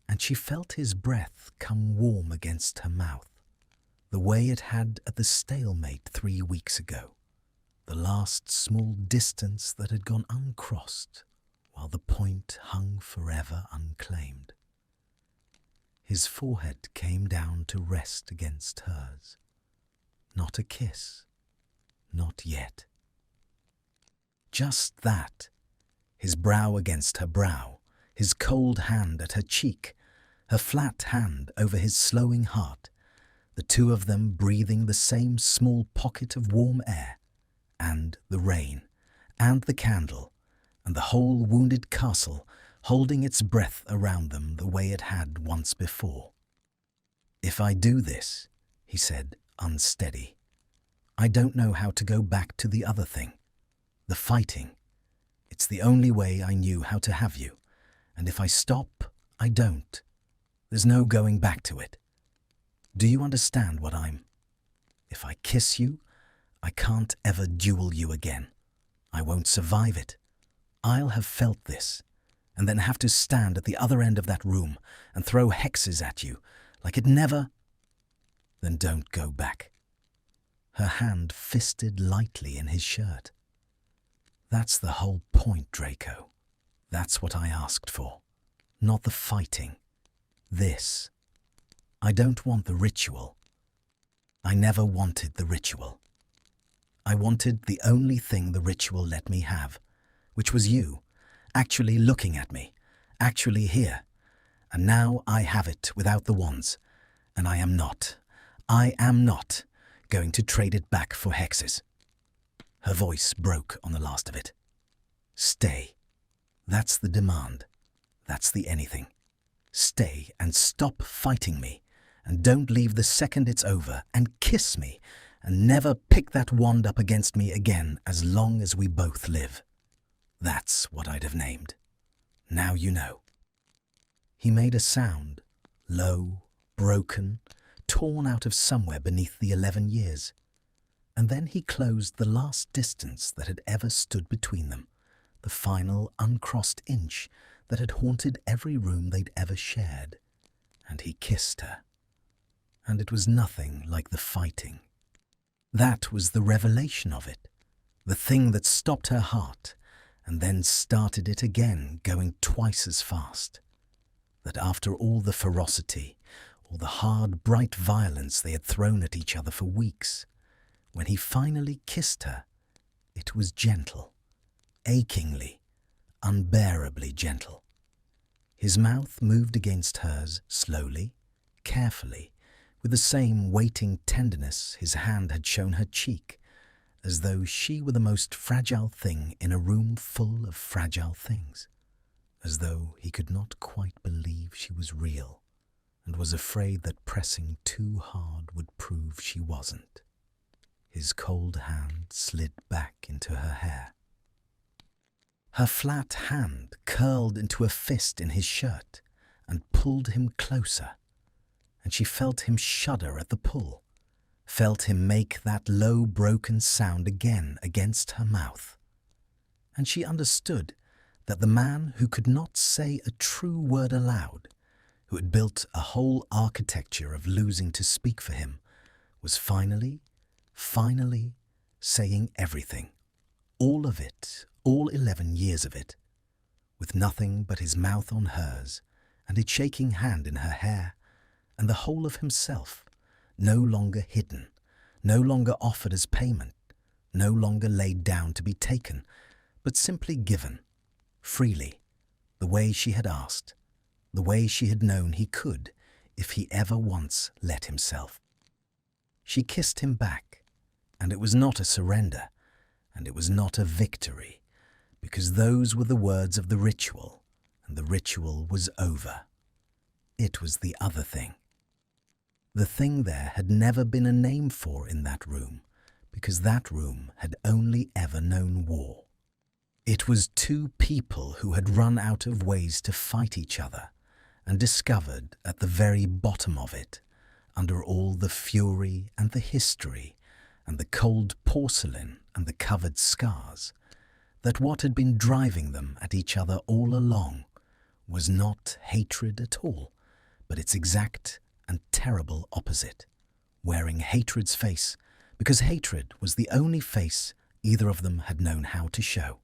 And she felt his breath come warm against her mouth, the way it had at the stalemate 3 weeks ago, the last small distance that had gone uncrossed while the point hung forever unclaimed. His forehead came down to rest against hers. Not a kiss. Not yet. Just that. His brow against her brow, his cold hand at her cheek, her flat hand over his slowing heart, the two of them breathing the same small pocket of warm air, and the rain, and the candle, and the whole wounded castle holding its breath around them the way it had once before. "If I do this," he said, unsteady, "I don't know how to go back to the other thing, the fighting. It's the only way I knew how to have you, and if I stop, I don't. There's no going back to it. Do you understand what I'm? If I kiss you, I can't ever duel you again. I won't survive it. I'll have felt this, and then have to stand at the other end of that room and throw hexes at you like it never—" "Then don't go back." Her hand fisted lightly in his shirt. "That's the whole point, Draco. That's what I asked for. Not the fighting. This. I don't want the ritual. I never wanted the ritual. I wanted the only thing the ritual let me have, which was you, actually looking at me, actually here. And now I have it without the wands, and I am not going to trade it back for hexes." Her voice broke on the last of it. "Stay. That's the demand. That's the anything. Stay and stop fighting me, and don't leave the second it's over, and kiss me, and never pick that wand up against me again as long as we both live. That's what I'd have named. Now you know." He made a sound, low, broken, torn out of somewhere beneath the 11 years. And then he closed the last distance that had ever stood between them, the final uncrossed inch that had haunted every room they'd ever shared. And he kissed her. And it was nothing like the fighting. That was the revelation of it, the thing that stopped her heart and then started it again, going twice as fast. That after all the ferocity, all the hard, bright violence they had thrown at each other for weeks, when he finally kissed her, it was gentle, achingly, unbearably gentle. His mouth moved against hers slowly, carefully, with the same waiting tenderness his hand had shown her cheek, as though she were the most fragile thing in a room full of fragile things, as though he could not quite believe she was real and was afraid that pressing too hard would prove she wasn't. His cold hand slid back into her hair. Her flat hand curled into a fist in his shirt and pulled him closer, and she felt him shudder at the pull, felt him make that low, broken sound again against her mouth. And she understood that the man who could not say a true word aloud, who had built a whole architecture of losing to speak for him, was finally saying everything, all of it, all 11 years of it, with nothing but his mouth on hers and its shaking hand in her hair, and the whole of himself, no longer hidden, no longer offered as payment, no longer laid down to be taken, but simply given, freely, the way she had asked, the way she had known he could, if he ever once let himself. She kissed him back, and it was not a surrender, and it was not a victory, because those were the words of the ritual, and the ritual was over. It was the other thing. The thing there had never been a name for in that room, because that room had only ever known war. It was two people who had run out of ways to fight each other and discovered at the very bottom of it, under all the fury and the history and the cold porcelain and the covered scars, that what had been driving them at each other all along was not hatred at all, but its exact and terrible opposite, wearing hatred's face, because hatred was the only face either of them had known how to show.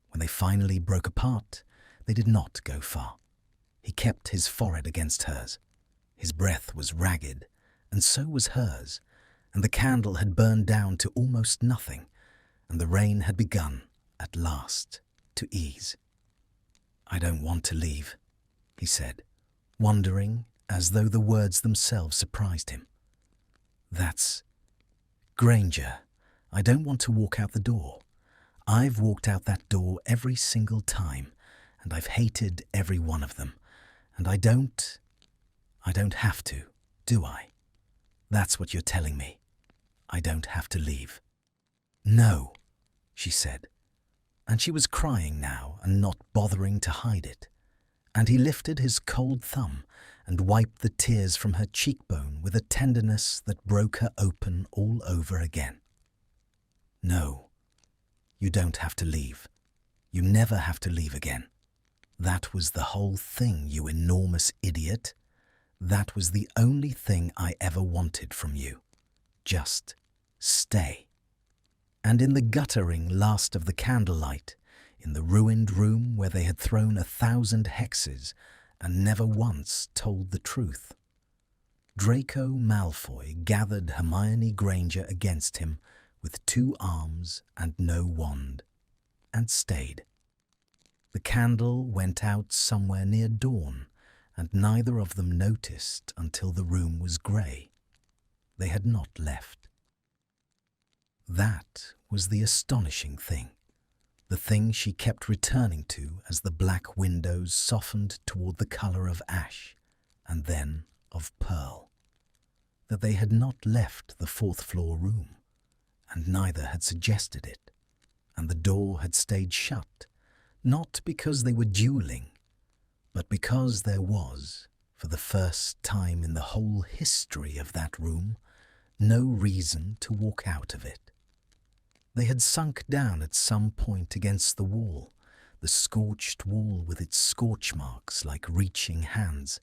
When they finally broke apart, they did not go far. He kept his forehead against hers. His breath was ragged, and so was hers, and the candle had burned down to almost nothing, and the rain had begun, at last, to ease. "I don't want to leave," he said, wondering as though the words themselves surprised him. "That's... Granger, I don't want to walk out the door. I've walked out that door every single time, and I've hated every one of them, and I don't have to, do I? That's what you're telling me. I don't have to leave." "No," she said, and she was crying now and not bothering to hide it, and he lifted his cold thumb and wiped the tears from her cheekbone with a tenderness that broke her open all over again. "No, you don't have to leave. You never have to leave again. That was the whole thing, you enormous idiot. That was the only thing I ever wanted from you. Just stay." And in the guttering last of the candlelight, in the ruined room where they had thrown 1,000 hexes and never once told the truth, Draco Malfoy gathered Hermione Granger against him with 2 arms and no wand, and stayed. The candle went out somewhere near dawn, and neither of them noticed until the room was grey. They had not left. That was the astonishing thing, the thing she kept returning to as the black windows softened toward the colour of ash, and then of pearl, that they had not left the 4th floor room, and neither had suggested it, and the door had stayed shut, not because they were duelling, but because there was, for the first time in the whole history of that room, no reason to walk out of it. They had sunk down at some point against the wall, the scorched wall with its scorch marks like reaching hands,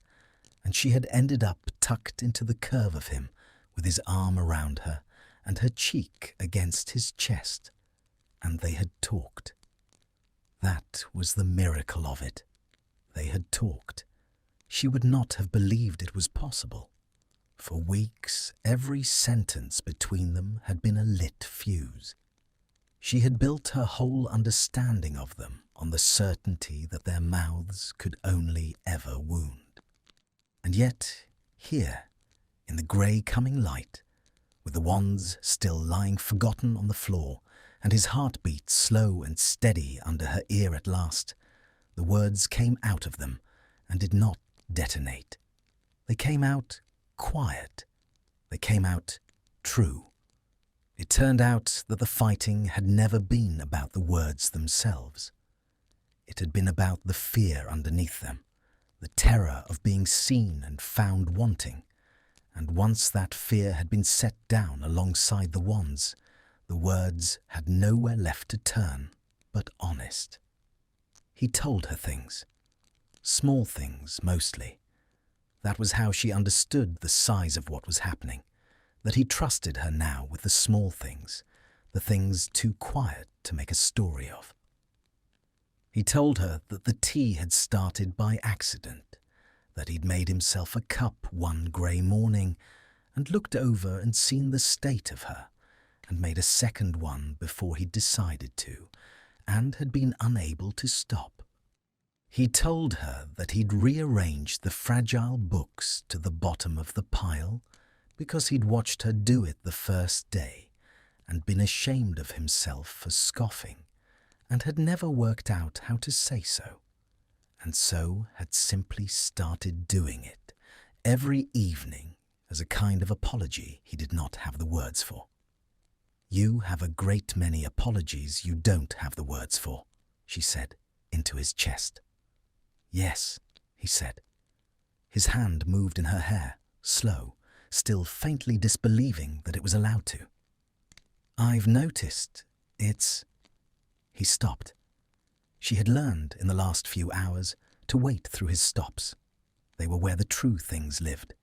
and she had ended up tucked into the curve of him with his arm around her and her cheek against his chest, and they had talked. That was the miracle of it. They had talked. She would not have believed it was possible. For weeks, every sentence between them had been a lit fuse. She had built her whole understanding of them on the certainty that their mouths could only ever wound. And yet, here, in the grey coming light, with the wands still lying forgotten on the floor, and his heartbeat slow and steady under her ear at last, the words came out of them and did not detonate. They came out quiet. They came out true. It turned out that the fighting had never been about the words themselves. It had been about the fear underneath them, the terror of being seen and found wanting, and once that fear had been set down alongside the wands, the words had nowhere left to turn but honest. He told her things, small things mostly. That was how she understood the size of what was happening, that he trusted her now with the small things, the things too quiet to make a story of. He told her that the tea had started by accident, that he'd made himself a cup one grey morning and looked over and seen the state of her, and made a second one before he'd decided to, and had been unable to stop. He told her that he'd rearranged the fragile books to the bottom of the pile because he'd watched her do it the first day and been ashamed of himself for scoffing and had never worked out how to say so, and so had simply started doing it every evening as a kind of apology he did not have the words for. "You have a great many apologies you don't have the words for," she said into his chest. "Yes," he said. His hand moved in her hair, slow, still faintly disbelieving that it was allowed to. "I've noticed it's—" He stopped. She had learned in the last few hours to wait through his stops. They were where the true things lived.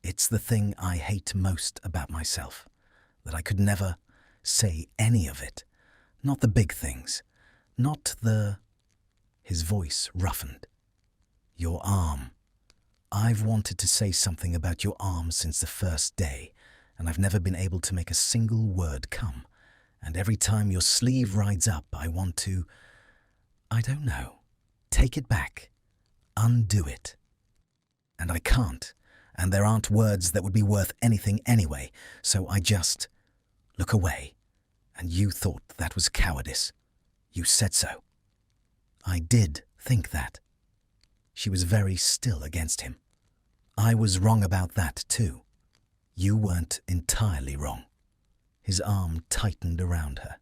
"It's the thing I hate most about myself, that I could never say any of it. Not the big things, not the—" His voice roughened. "Your arm. I've wanted to say something about your arm since the first day, and I've never been able to make a single word come. And every time your sleeve rides up, I want to, I don't know, take it back, undo it. And I can't, and there aren't words that would be worth anything anyway, so I just look away. And you thought that was cowardice. You said so." "I did think that." She was very still against him. "I was wrong about that too." "You weren't entirely wrong." His arm tightened around her.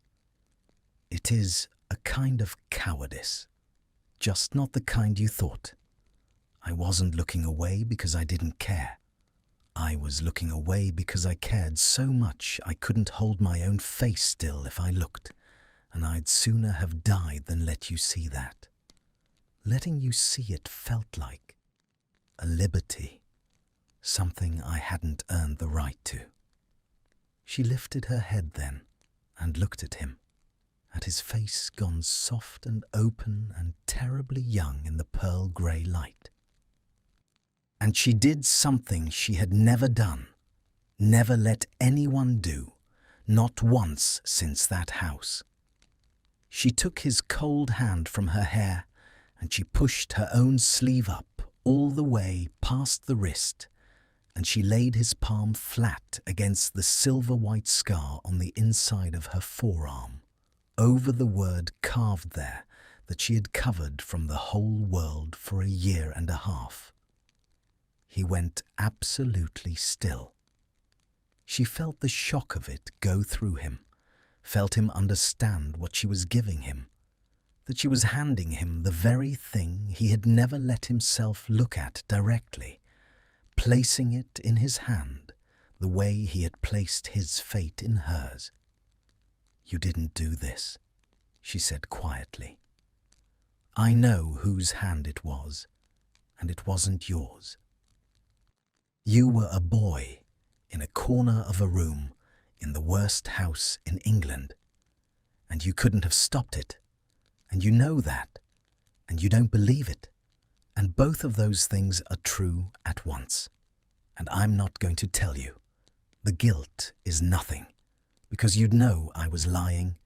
"It is a kind of cowardice, just not the kind you thought. I wasn't looking away because I didn't care. I was looking away because I cared so much I couldn't hold my own face still if I looked, and I'd sooner have died than let you see that. Letting you see it felt like a liberty, something I hadn't earned the right to." She lifted her head then and looked at him, at his face gone soft and open and terribly young in the pearl-grey light. And she did something she had never done, never let anyone do, not once since that house. She took his cold hand from her hair and she pushed her own sleeve up all the way past the wrist, and she laid his palm flat against the silver-white scar on the inside of her forearm, over the word carved there that she had covered from the whole world for 1.5 years. He went absolutely still. She felt the shock of it go through him, felt him understand what she was giving him, that she was handing him the very thing he had never let himself look at directly, placing it in his hand the way he had placed his fate in hers. "You didn't do this," she said quietly. "I know whose hand it was, and it wasn't yours. You were a boy in a corner of a room in the worst house in England, and you couldn't have stopped it, and you know that, and you don't believe it, and both of those things are true at once, and I'm not going to tell you. The guilt is nothing, because you'd know I was lying,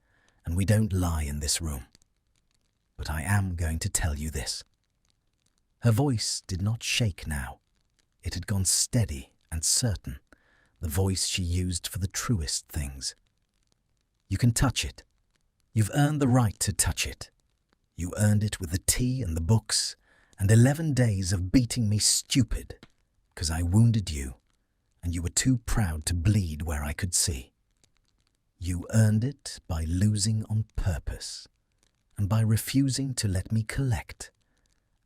and we don't lie in this room. But I am going to tell you this." Her voice did not shake now. It had gone steady and certain, the voice she used for the truest things. "You can touch it. You've earned the right to touch it. You earned it with the tea and the books and 11 days of beating me stupid because I wounded you and you were too proud to bleed where I could see. You earned it by losing on purpose, and by refusing to let me collect,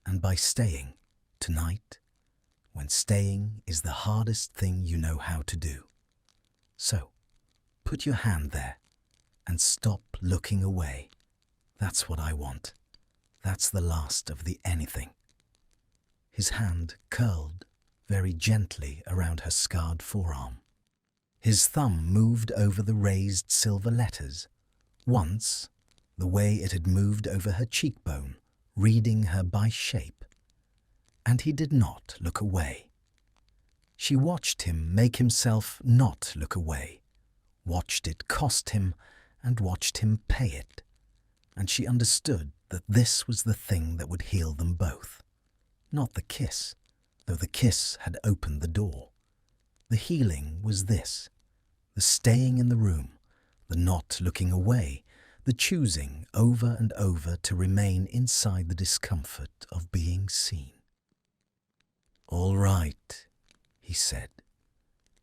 and by staying tonight when staying is the hardest thing you know how to do. So, put your hand there and stop looking away. That's what I want. That's the last of the anything." His hand curled very gently around her scarred forearm. His thumb moved over the raised silver letters, once the way it had moved over her cheekbone, reading her by shape, and he did not look away. She watched him make himself not look away, watched it cost him and watched him pay it, and she understood that this was the thing that would heal them both. Not the kiss, though the kiss had opened the door. The healing was this: the staying in the room, the not looking away, the choosing over and over to remain inside the discomfort of being seen. "All right," he said.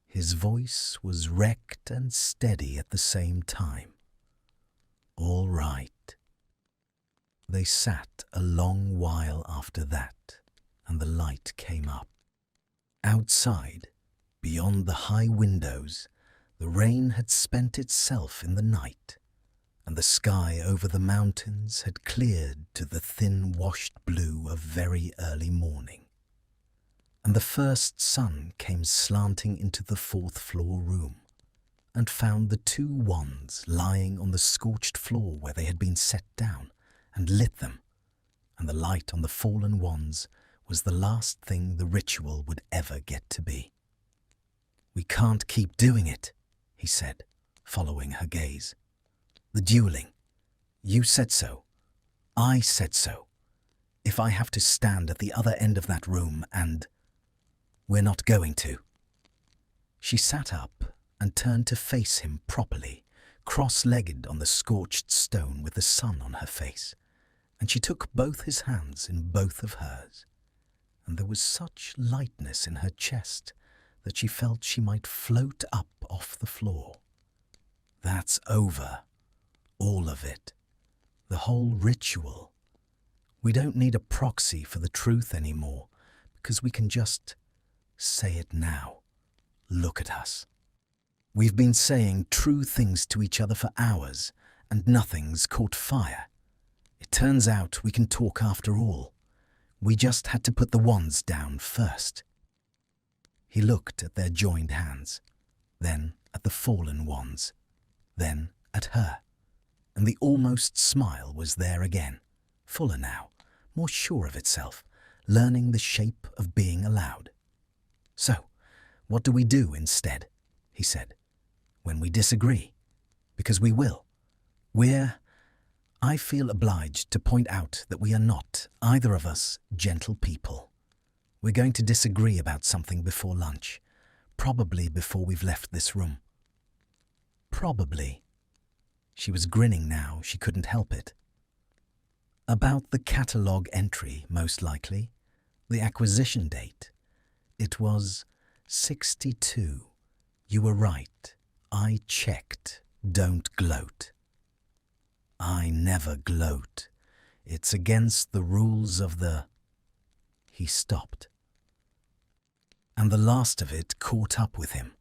His voice was wrecked and steady at the same time. "All right." They sat a long while after that, and the light came up. Outside, beyond the high windows, the rain had spent itself in the night, and the sky over the mountains had cleared to the thin washed blue of very early morning. And the first sun came slanting into the fourth-floor room, and found the two wands lying on the scorched floor where they had been set down, and lit them, and the light on the fallen wands was the last thing the ritual would ever get to be. "We can't keep doing it," he said, following her gaze. "The dueling. You said so. I said so. If I have to stand at the other end of that room and... we're not going to." She sat up and turned to face him properly, cross-legged on the scorched stone with the sun on her face, and she took both his hands in both of hers, and there was such lightness in her chest that she felt she might float up off the floor. "That's over. All of it. The whole ritual. We don't need a proxy for the truth anymore, because we can just say it now. Look at us. We've been saying true things to each other for hours, and nothing's caught fire. It turns out we can talk after all. We just had to put the wands down first." He looked at their joined hands, then at the fallen wands, then at her, and the almost smile was there again, fuller now, more sure of itself, learning the shape of being allowed. "So, what do we do instead?" he said. "When we disagree, because we will. I feel obliged to point out that we are not, either of us, gentle people. We're going to disagree about something before lunch, probably before we've left this room." "Probably." She was grinning now, she couldn't help it. "About the catalogue entry, most likely. The acquisition date. It was 62. You were right. I checked. Don't gloat." "I never gloat. It's against the rules of the..." He stopped. And the last of it caught up with him,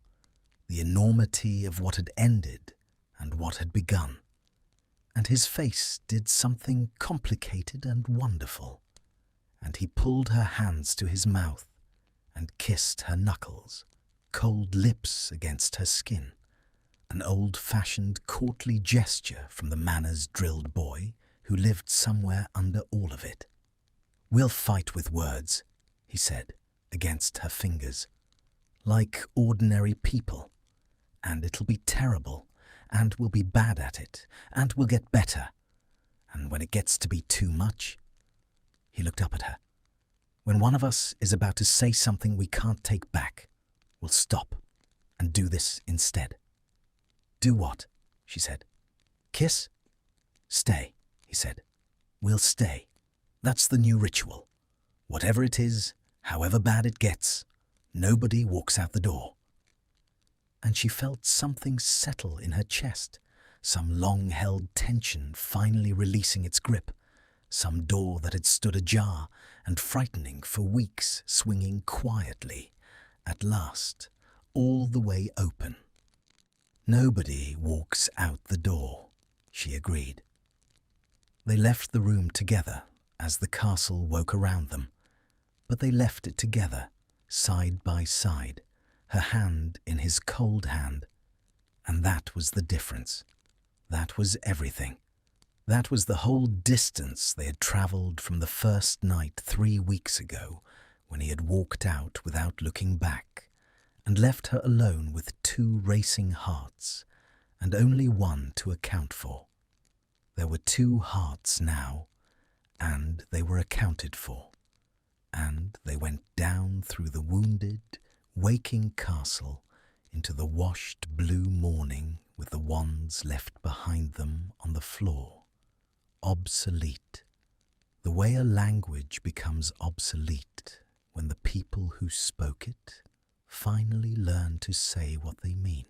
the enormity of what had ended and what had begun, and his face did something complicated and wonderful, and he pulled her hands to his mouth and kissed her knuckles, cold lips against her skin, an old-fashioned courtly gesture from the manners-drilled boy who lived somewhere under all of it. "We'll fight with words," he said, against her fingers, "like ordinary people, and it'll be terrible, and we'll be bad at it, and we'll get better, and when it gets to be too much..." He looked up at her. "When one of us is about to say something we can't take back, we'll stop and do this instead." "Do what?" she said. "Kiss?" "Stay," he said. "We'll stay. That's the new ritual. Whatever it is, however bad it gets, nobody walks out the door." And she felt something settle in her chest, some long-held tension finally releasing its grip, some door that had stood ajar and frightening for weeks swinging quietly, at last, all the way open. "Nobody walks out the door," she agreed. They left the room together as the castle woke around them, but they left it together, side by side, her hand in his cold hand, and that was the difference. That was everything. That was the whole distance they had travelled from the first night 3 weeks ago, when he had walked out without looking back, and left her alone with 2 racing hearts, and only one to account for. There were 2 hearts now, and they were accounted for, and they went down through the wounded, waking castle into the washed blue morning with the wands left behind them on the floor, obsolete, the way a language becomes obsolete when the people who spoke it finally learn to say what they mean.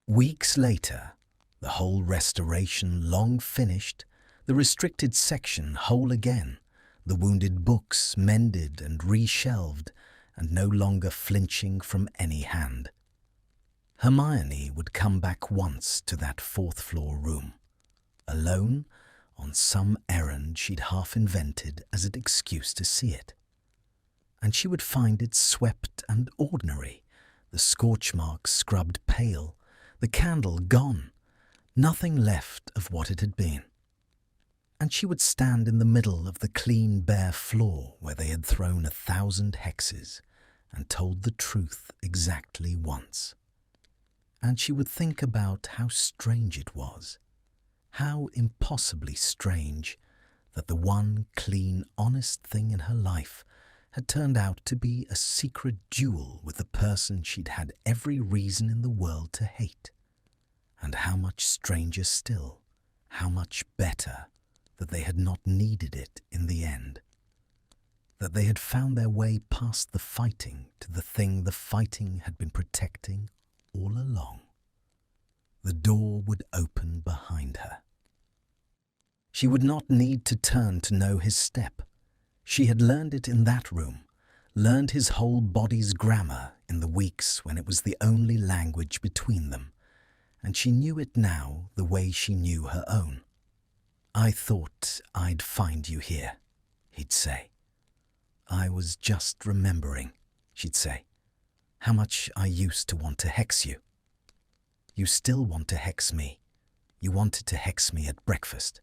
Weeks later, the whole restoration long finished, the restricted section whole again, the wounded books mended and reshelved, and no longer flinching from any hand. Hermione would come back once to that fourth-floor room, alone on some errand she'd half invented as an excuse to see it. And she would find it swept and ordinary, the scorch marks scrubbed pale, the candle gone, nothing left of what it had been. And she would stand in the middle of the clean bare floor where they had thrown 1,000 hexes and told the truth exactly once. And she would think about how strange it was, how impossibly strange that the one clean, honest thing in her life had turned out to be a secret duel with the person she'd had every reason in the world to hate. And how much stranger still, how much better, that they had not needed it in the end. That they had found their way past the fighting to the thing the fighting had been protecting all along. The door would open behind her. She would not need to turn to know his step. She had learned it in that room, learned his whole body's grammar in the weeks when it was the only language between them, and she knew it now the way she knew her own. "I thought I'd find you here," he'd say. "I was just remembering," she'd say, "how much I used to want to hex you. You still want to hex me. You wanted to hex me at breakfast.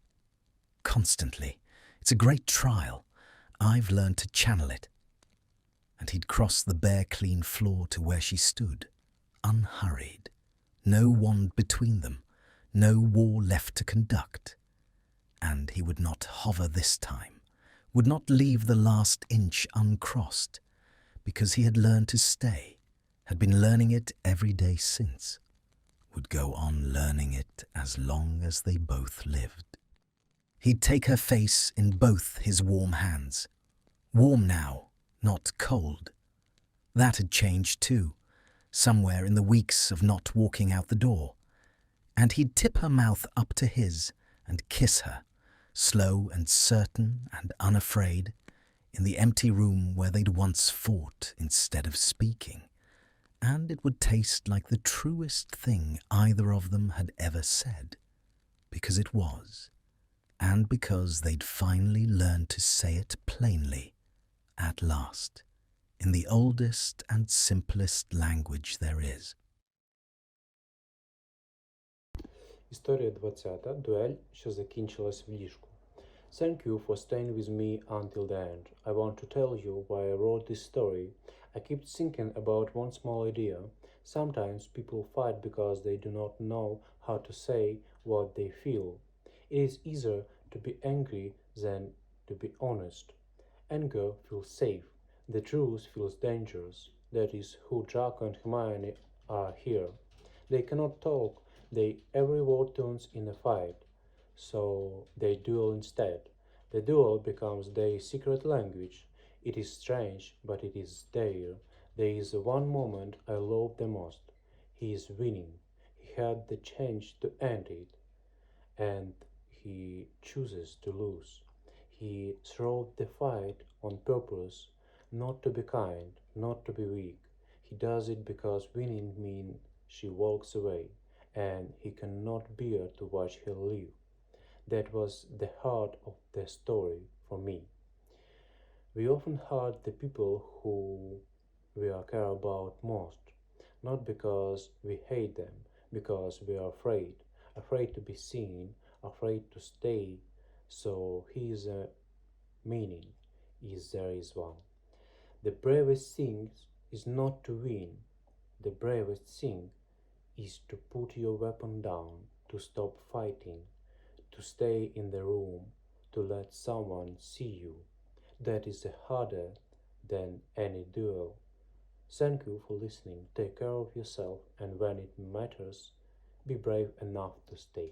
Constantly. It's a great trial. I've learned to channel it." And he'd cross the bare clean floor to where she stood, unhurried, no wand between them, no war left to conduct. And he would not hover this time, would not leave the last inch uncrossed, because he had learned to stay, had been learning it every day since, would go on learning it as long as they both lived. He'd take her face in both his warm hands, warm now, not cold. That had changed too, somewhere in the weeks of not walking out the door. And he'd tip her mouth up to his and kiss her, slow and certain and unafraid, in the empty room where they'd once fought instead of speaking. And it would taste like the truest thing either of them had ever said, because it was, and because they'd finally learned to say it plainly, at last, in the oldest and simplest language there is. Історія 20. Дуель, що закінчилась в ліжку. Thank you for staying with me until the end. I want to tell you why I wrote this story. I keep thinking about one small idea. Sometimes people fight because they do not know how to say what they feel. It is easier to be angry than to be honest. Anger feels safe. The truth feels dangerous. That is who Draco and Hermione are here. They cannot talk. Every word turns in a fight. So they duel instead. The duel becomes their secret language. It is strange, but it is there. There is one moment I love the most. He is winning. He had the chance to end it, and he chooses to lose. He throws the fight on purpose, not to be kind, not to be weak. He does it because winning means she walks away, and he cannot bear to watch her leave. That was the heart of the story for me. We often hurt the people who we care about most, not because we hate them, because we are afraid, afraid to be seen, afraid to stay. So here is a meaning, is there is one. The bravest thing is not to win. The bravest thing is to put your weapon down, to stop fighting, to stay in the room, to let someone see you. That is harder than any duel. Thank you for listening. Take care of yourself, and when it matters, be brave enough to stay.